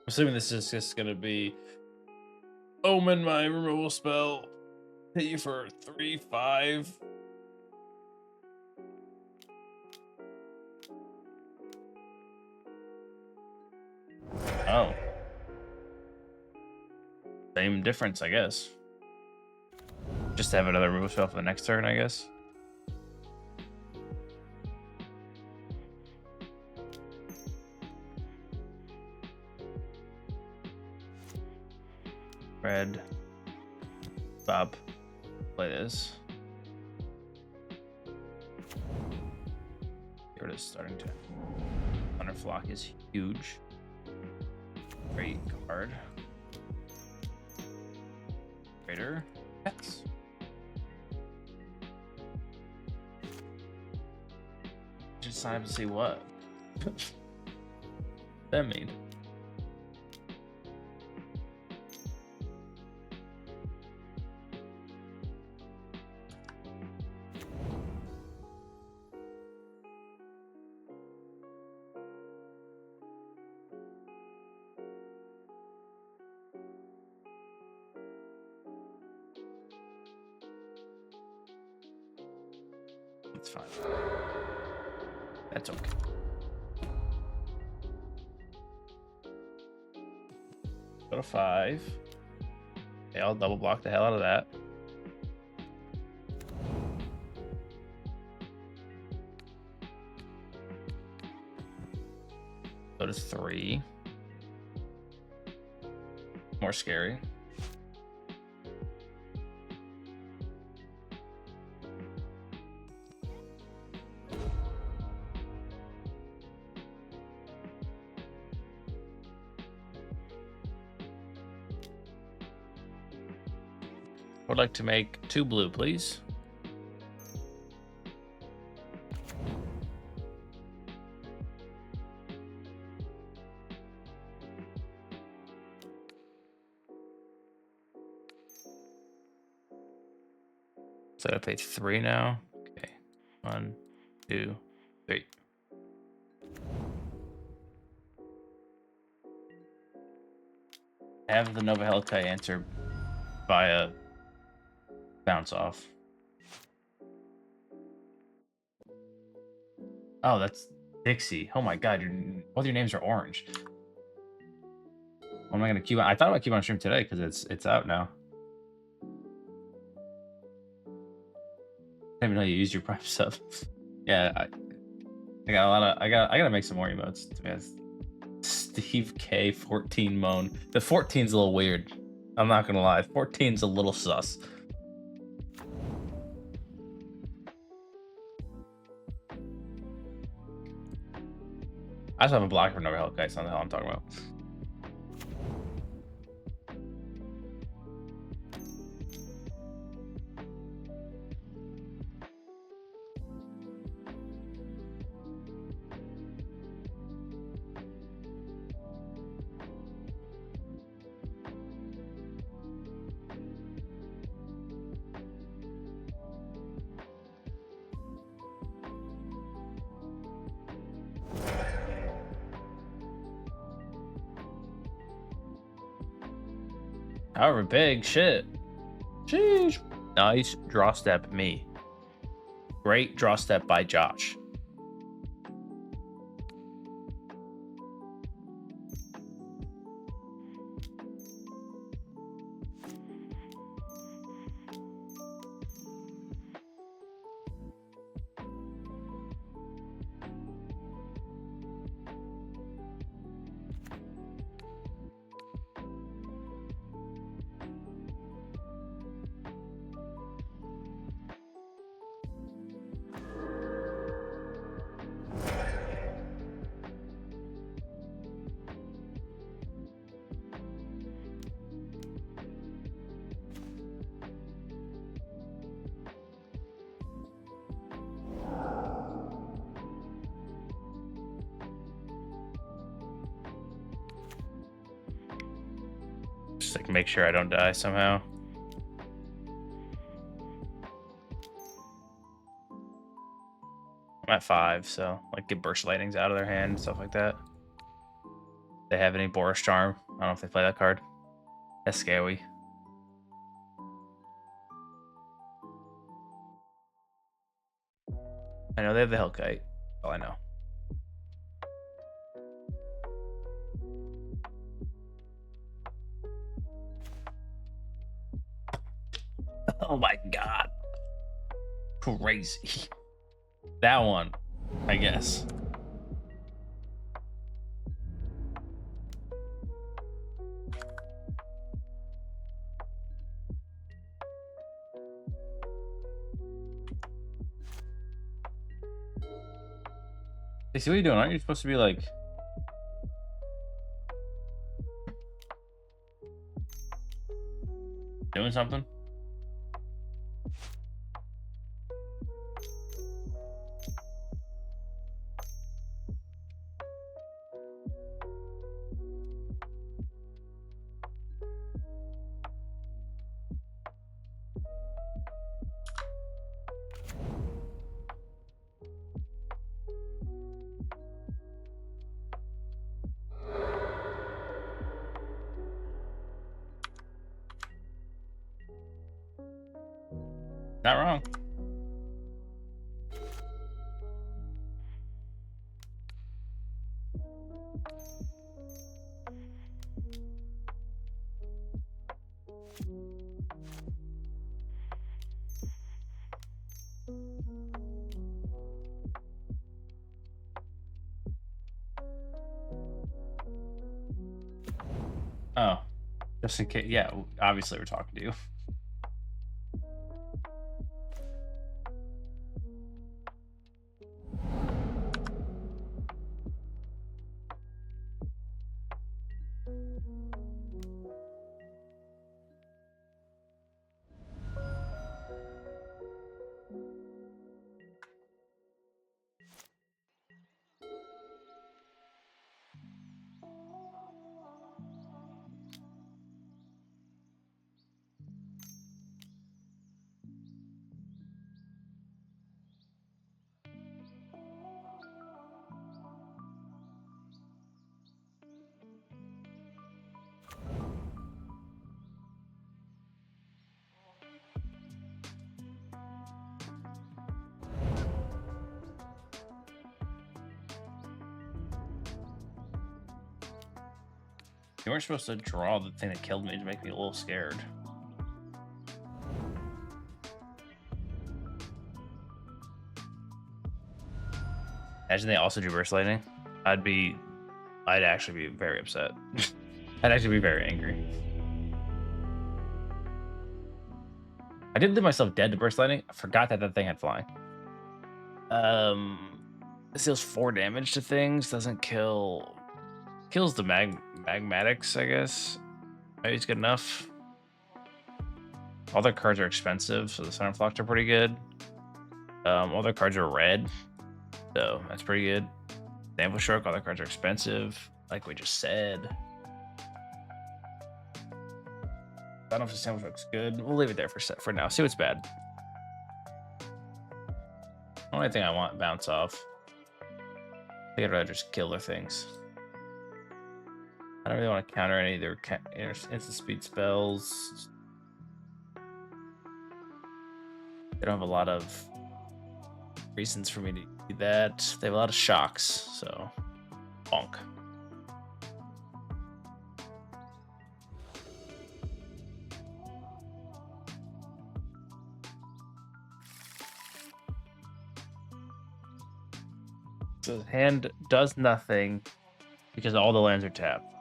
Assuming this is just gonna be Omen my removal spell. Hit you for 3/5. Oh. Same difference, I guess. Just to have another removal spell for the next turn, I guess. Red. Bob. Play this. Here it is starting to. Sunderflock is huge. Great card. Raider. Yes. Just sign up to see what. That mean. It's fine. That's okay. Go to 5. Okay, I'll double block the hell out of that. Go to 3. More scary. I would like to make 2 blue, please. So I pay 3 now. Okay. 1, 2, 3. Have the Nova Helikai answer via bounce off. Oh, that's Dixie. Oh my god, both your names are orange. What am I gonna queue on? I thought about queue on stream today because it's out now. I didn't even know you used your Prime sub. Yeah, I got a lot of I gotta make some more emotes to be honest. Steve K 14 moan. The 14's a little weird. I'm not gonna lie. 14's a little sus. I just have a blocker for Nova Helikai. That's not the hell I'm talking about. However big, shit. Sheesh. Nice draw step, me. Great draw step by Josh. Just like make sure I don't die somehow. I'm at 5, so like get burst lightnings out of their hand, stuff like that. They have any Boris Charm? I don't know if they play that card. That's scary. I know they have the Hellkite. Oh, I know. Oh my god. Crazy. That one, I guess. Hey, see what you doing? Aren't you supposed to be like doing something? Not wrong. Oh, just in case. Yeah, obviously we're talking to you. You weren't supposed to draw the thing that killed me to make me a little scared. Imagine they also do Burst Lightning. I'd actually be very upset. I'd actually be very angry. I did leave myself dead to Burst Lightning. I forgot that thing had flying. This deals 4 damage to things. Doesn't kill. Kills the magmatics, I guess. Maybe it's good enough. All their cards are expensive, so the Sunderflocks are pretty good. All their cards are red, so that's pretty good. Disdainful Stroke, all their cards are expensive, like we just said. I don't know if Disdainful Stroke's good. We'll leave it there for now. See what's bad. Only thing I want bounce off. I think I'd rather just kill their things. I don't really want to counter any of their instant speed spells. They don't have a lot of reasons for me to do that. They have a lot of shocks, so bonk. So the hand does nothing because all the lands are tapped.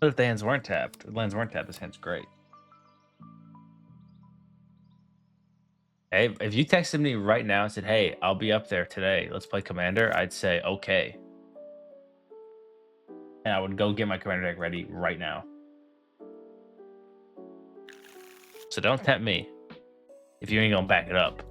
But if the lands weren't tapped, this hand's great. Hey, if you texted me right now and said, "Hey, I'll be up there today. Let's play Commander," I'd say okay, and I would go get my Commander deck ready right now. So don't tempt me if you ain't gonna back it up.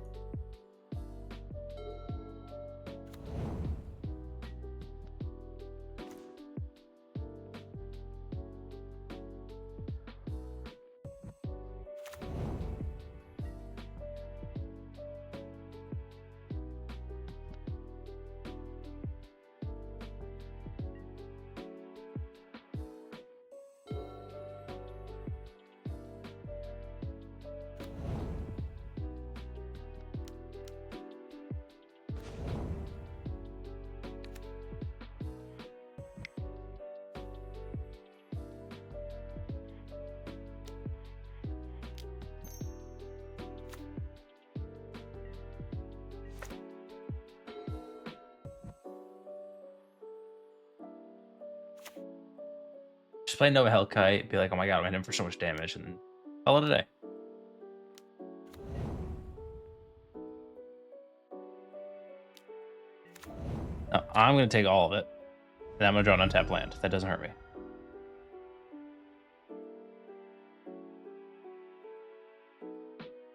Just play Nova Hellkite, be like, "Oh my god, I'm hitting him for so much damage," and call it a day. No, I'm gonna take all of it, and I'm gonna draw an untapped land. That doesn't hurt me.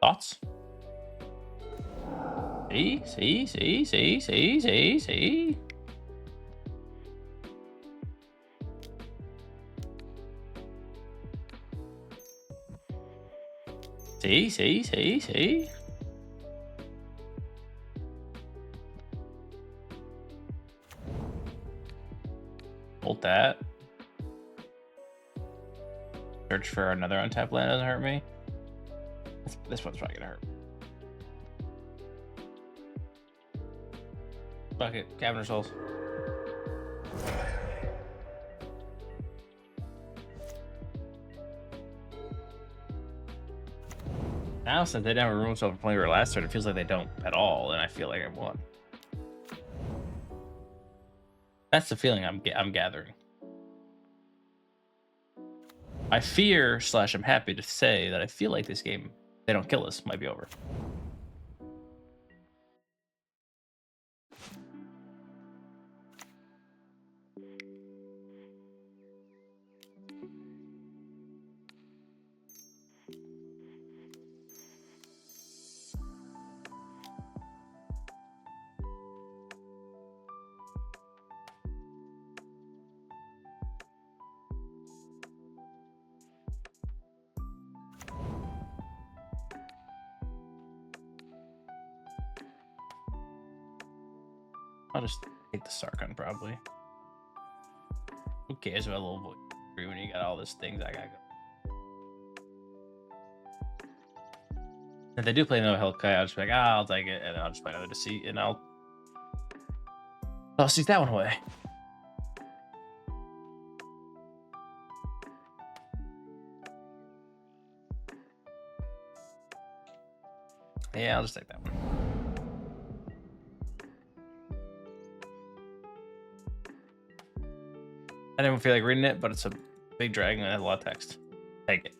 Thoughts? See? See? Hold that. Search for another untapped land doesn't hurt me. This one's probably gonna hurt. Fuck it, Cavern of Souls. Now, since they didn't have a room for Flamebraider last turn, it feels like they don't at all, and I feel like I won. That's the feeling I'm gathering. I fear / I'm happy to say that I feel like this game, if they don't kill us, might be over. I'll just take the Sarkhan probably. Who cares about a little void when you got all these things I gotta go. If they do play no Hellkite, I'll just be like, I'll take it, and I'll just play another Deceit, and I'll sneak that one away. Yeah, I'll just take that one. I didn't feel like reading it, but it's a big dragon and it has a lot of text. Take it.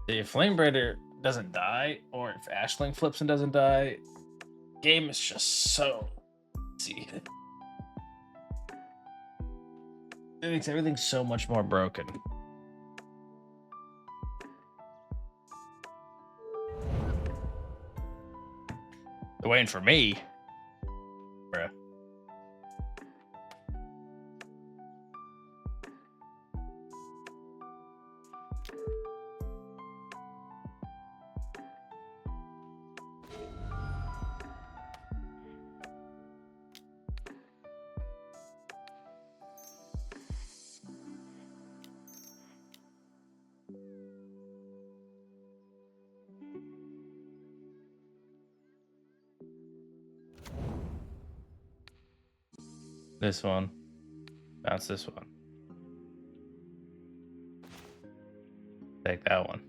If Flamebraider doesn't die, or if Ashling flips and doesn't die, game is just so easy. It makes everything so much more broken. They're waiting for me. Bruh. This one. Bounce this one. Take that one.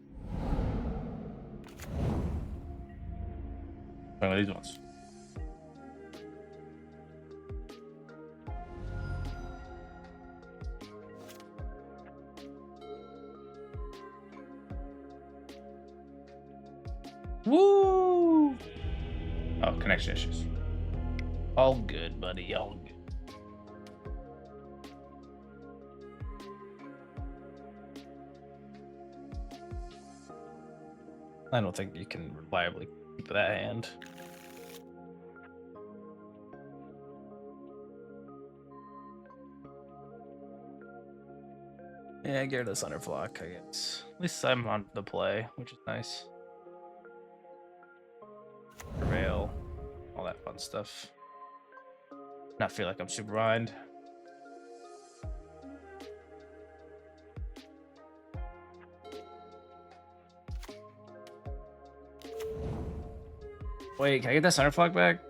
One of these ones. Woo! Oh, connection issues. All good, buddy. All good. I don't think you can reliably keep that hand. Yeah, get rid of the Sunderflock, I guess. At least I'm on the play, which is nice. Prevail, all that fun stuff. Not feel like I'm super behind. Wait, can I get that Sunderflock back?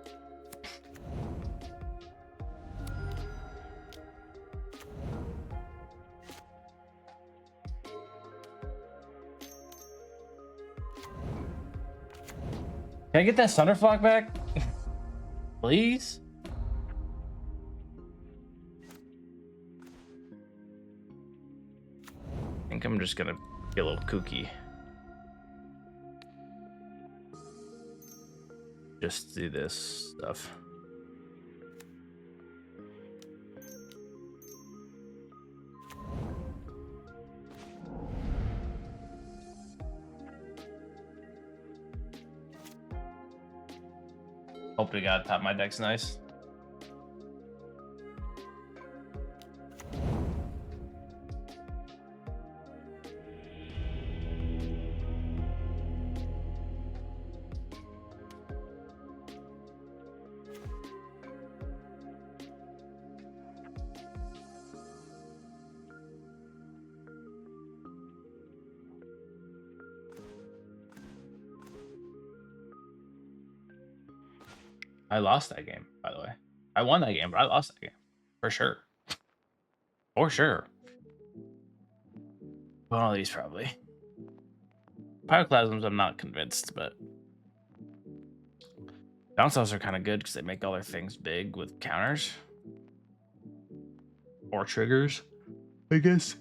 Can I get that Sunderflock back? Please? I think I'm just gonna get a little kooky. Just do this stuff. Hope to God top my deck's nice. I lost that game, by the way. I won that game, but I lost that game. For sure. For sure. One of these, probably. Pyroclasms, I'm not convinced, but... Bounce outs are kind of good because they make all their things big with counters. Or triggers, I guess.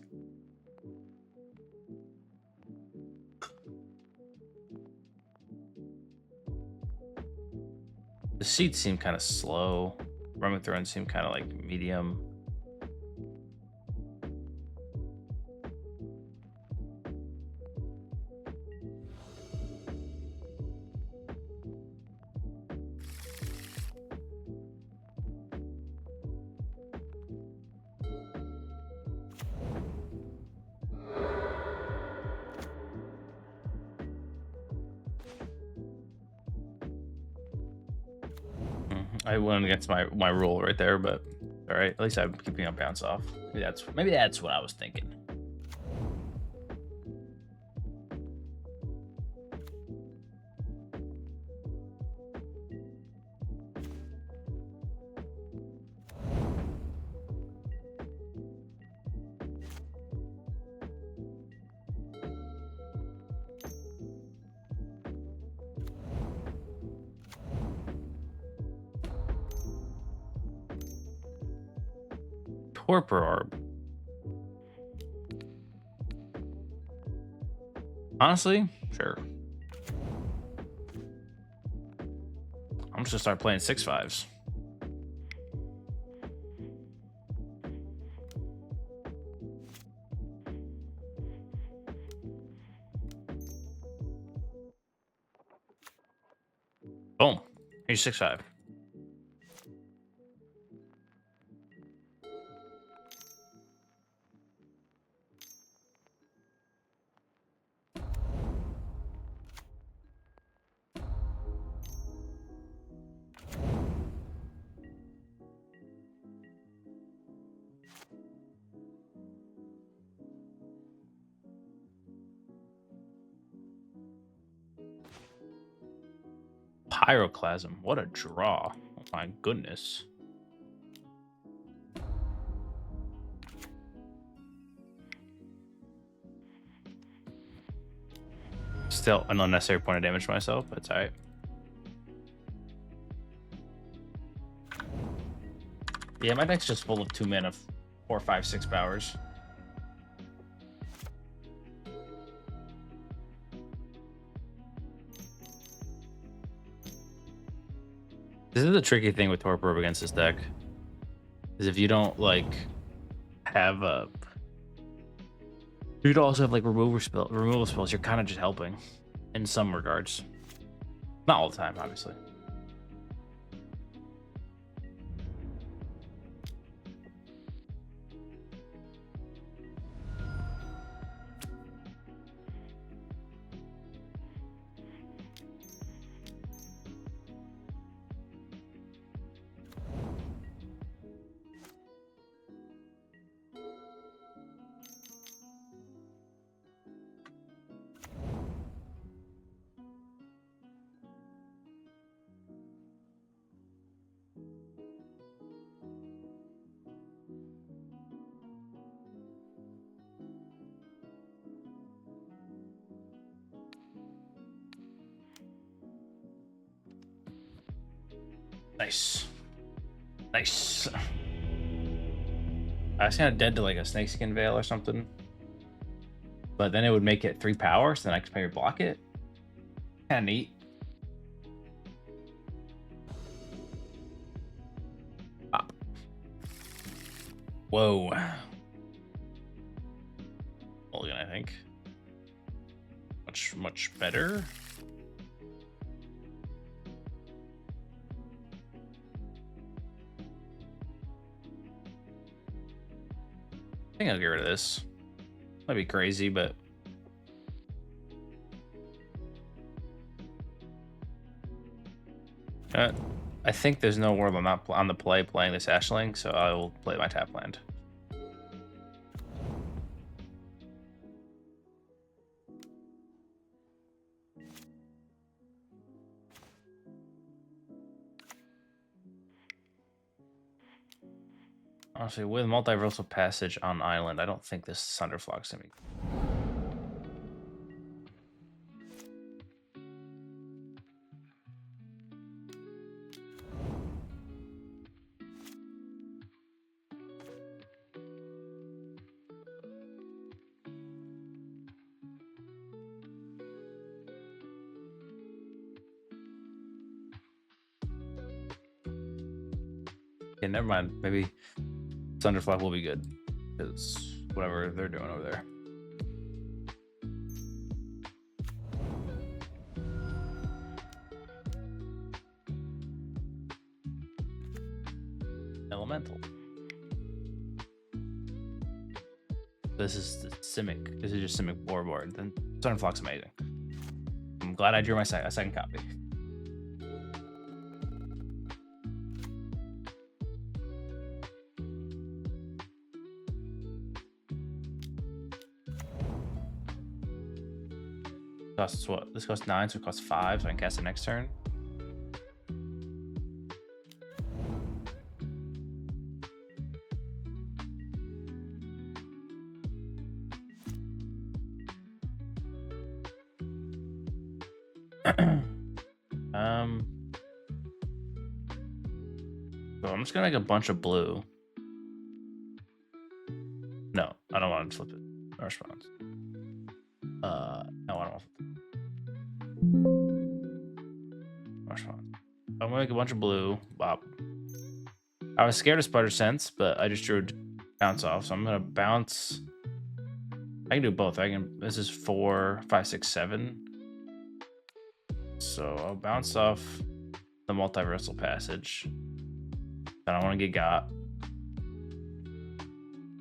Deceit seemed kind of slow. Roaming Throne seemed kind of like medium. I went against my rule right there, but all right. At least I'm keeping a bounce off. Maybe that's what I was thinking. Torpor Orb. Honestly, sure. I'm just gonna start playing 6/5s. Boom. Here's 6/5. Pyroclasm. What a draw. Oh my goodness. Still an unnecessary point of damage to myself, but it's alright. Yeah, my deck's just full of 2 mana, 4, 5, 6 powers. This is the tricky thing with Torpor Orb against this deck. Is if you don't like have a, you'd also have like removal spells. You're kind of just helping, in some regards. Not all the time, obviously. Nice. Nice. I was kind of dead to like a Snakeskin Veil or something. But then it would make it 3 power, so then I could maybe block it. Kind of neat. Pop. Whoa. Mulligan, I think. Much better. I think I'll get rid of this. Might be crazy, but I think there's no world I'm not on the play playing this Ashling, so I will play my tap land. Honestly, with Multiversal Passage on Island, I don't think this Sunderflock's gonna be. Okay, never mind. Maybe Sunderflock will be good, because whatever they're doing over there. Elemental. This is the Simic. This is just Simic board. Then Sunderflock's amazing. I'm glad I drew my second copy. costs what? This costs 9, so it costs 5, so I can cast it next turn. So I'm just gonna make a bunch of blue. No, I don't want to flip it. No response. No, I don't want to flip it. No response. I'm gonna make a bunch of blue. Wow. I was scared of Spider Sense, but I just drew a bounce off, so I'm gonna bounce. I can do both. This is 4, 5, 6, 7. So I'll bounce off the Multiversal Passage. I don't want to get got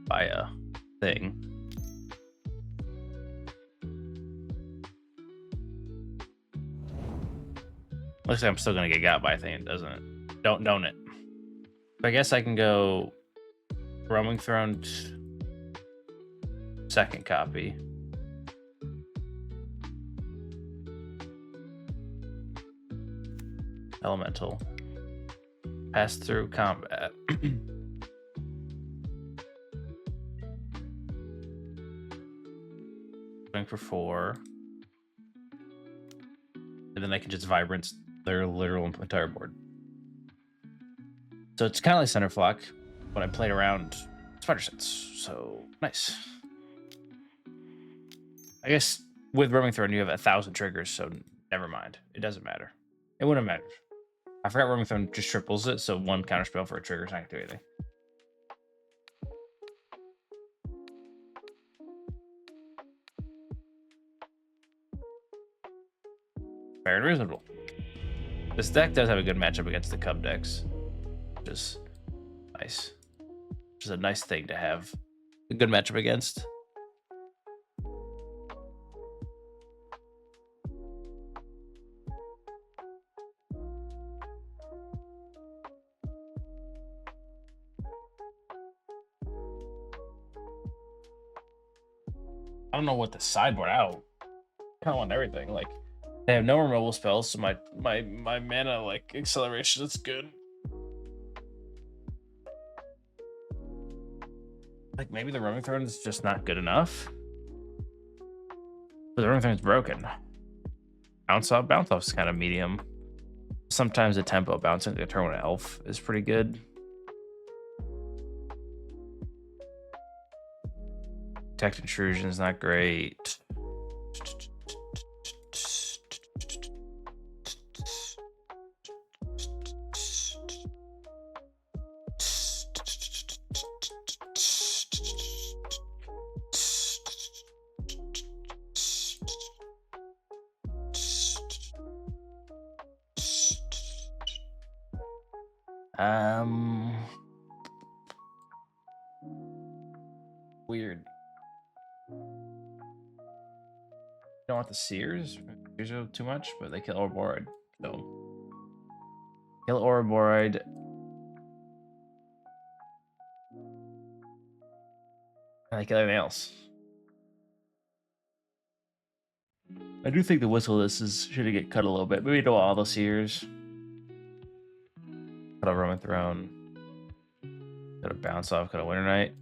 by a thing. Looks like I'm still gonna get got by a thing, doesn't it? Don't it? I guess I can go Roaming Throne, second copy. Elemental. Pass through combat. Going for 4. And then I can just Vibrance their literal entire board. So it's kind of like Sunderflock when I played around Spider Sense. So nice. I guess with Roaming Throne you have 1,000 triggers, so never mind. It doesn't matter. It wouldn't matter. I forgot Roaming Throne just triples it, so 1 counterspell for a trigger is not gonna do anything. Fair and reasonable. This deck does have a good matchup against the Cub decks, which is nice. Which is a nice thing to have a good matchup against. I don't know what the sideboard out. I kind of want everything. Like, they have no removal spells, so my mana like acceleration is good. Like maybe the Roaming Throne is just not good enough. But the Roaming Throne is broken. Bounce off is kind of medium. Sometimes the tempo bouncing the turn with an elf is pretty good. Detect Intrusion is not great. Weird. Don't want the Sears. Sears are too much, but they kill Ouroboros. So kill Ouroboros. And they kill everything else. I do think the Wistfulness should get cut a little bit. Maybe do all the Sears. Cut a Roman Throne. Got a bounce off. Got a Winternight.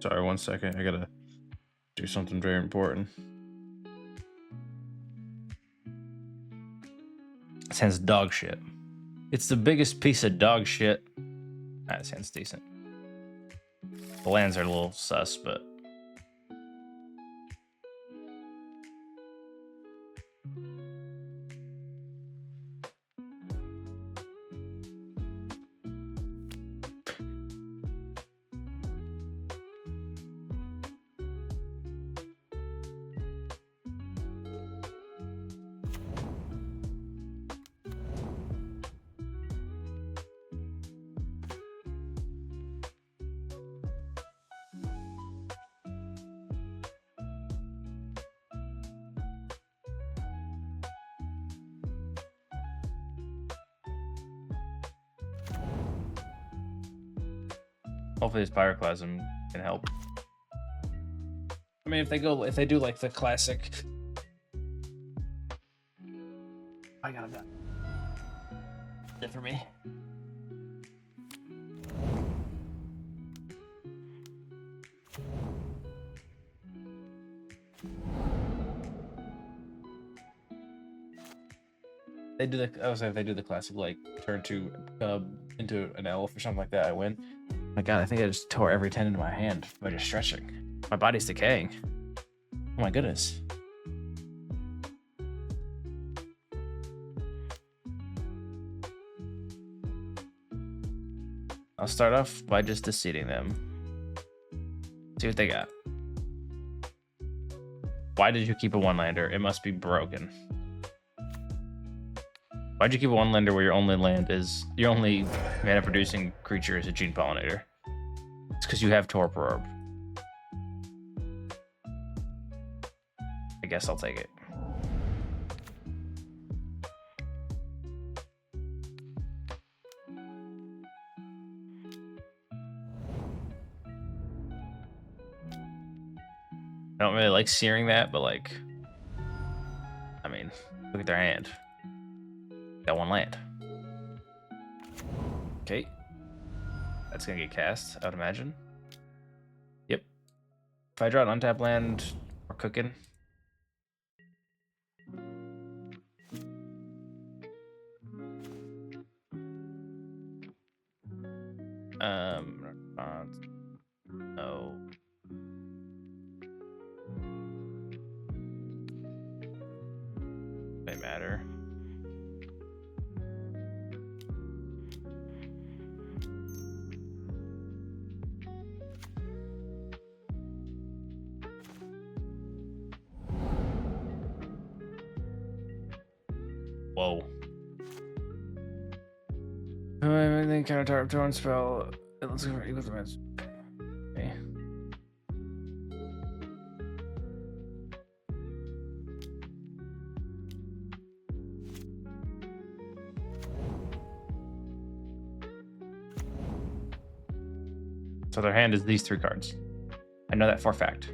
Sorry, 1 second. I gotta do something very important. This hand's dog shit. It's the biggest piece of dog shit. Ah, this hand's decent. The lands are a little sus, but Hopefully this Pyroclasm can help. I mean, if they do like the classic. I got it. It for me. They do the. I was saying if they do the classic like turn to into an elf or something like that, I win. Oh my god, I think I just tore every tendon in my hand by just stretching. My body's decaying. Oh my goodness. I'll start off by just deceiving them. See what they got. Why did you keep a one-lander? It must be broken. Why'd you keep a one-lander where your only mana-producing creature is a Gene Pollinator? It's because you have Torpor Orb. I guess I'll take it. I don't really like searing that, but like, I mean, look at their hand. Got one land. Okay. That's gonna get cast, I would imagine. Yep. If I draw an untapped land, we're cooking. Response. No. May matter. Whoa. Everything counter target to one spell. Let's go for equal to match. Okay. So their hand is these three cards. I know that for a fact.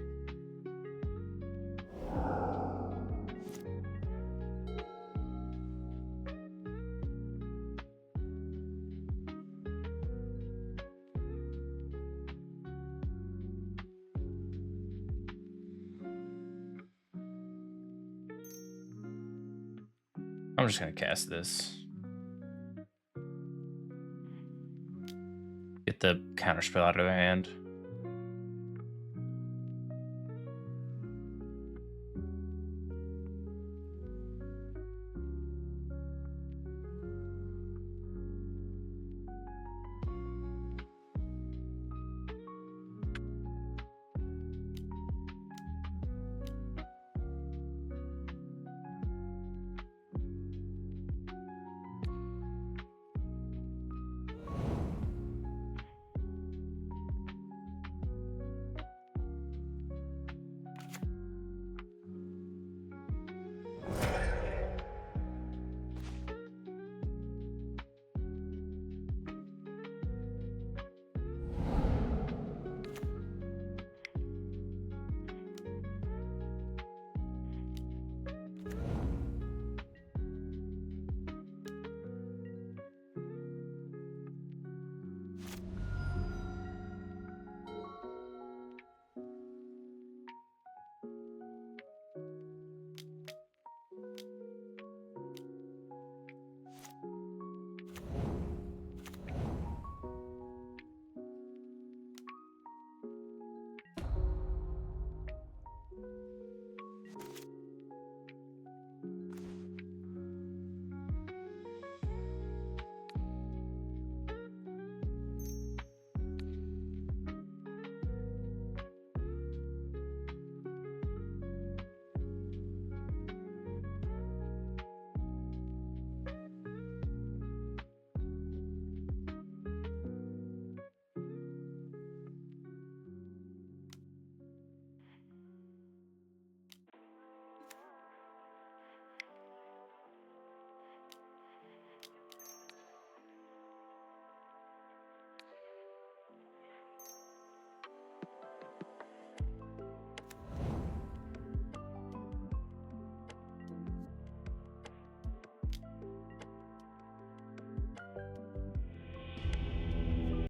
I'm just gonna cast this. Get the counter spell out of their hand.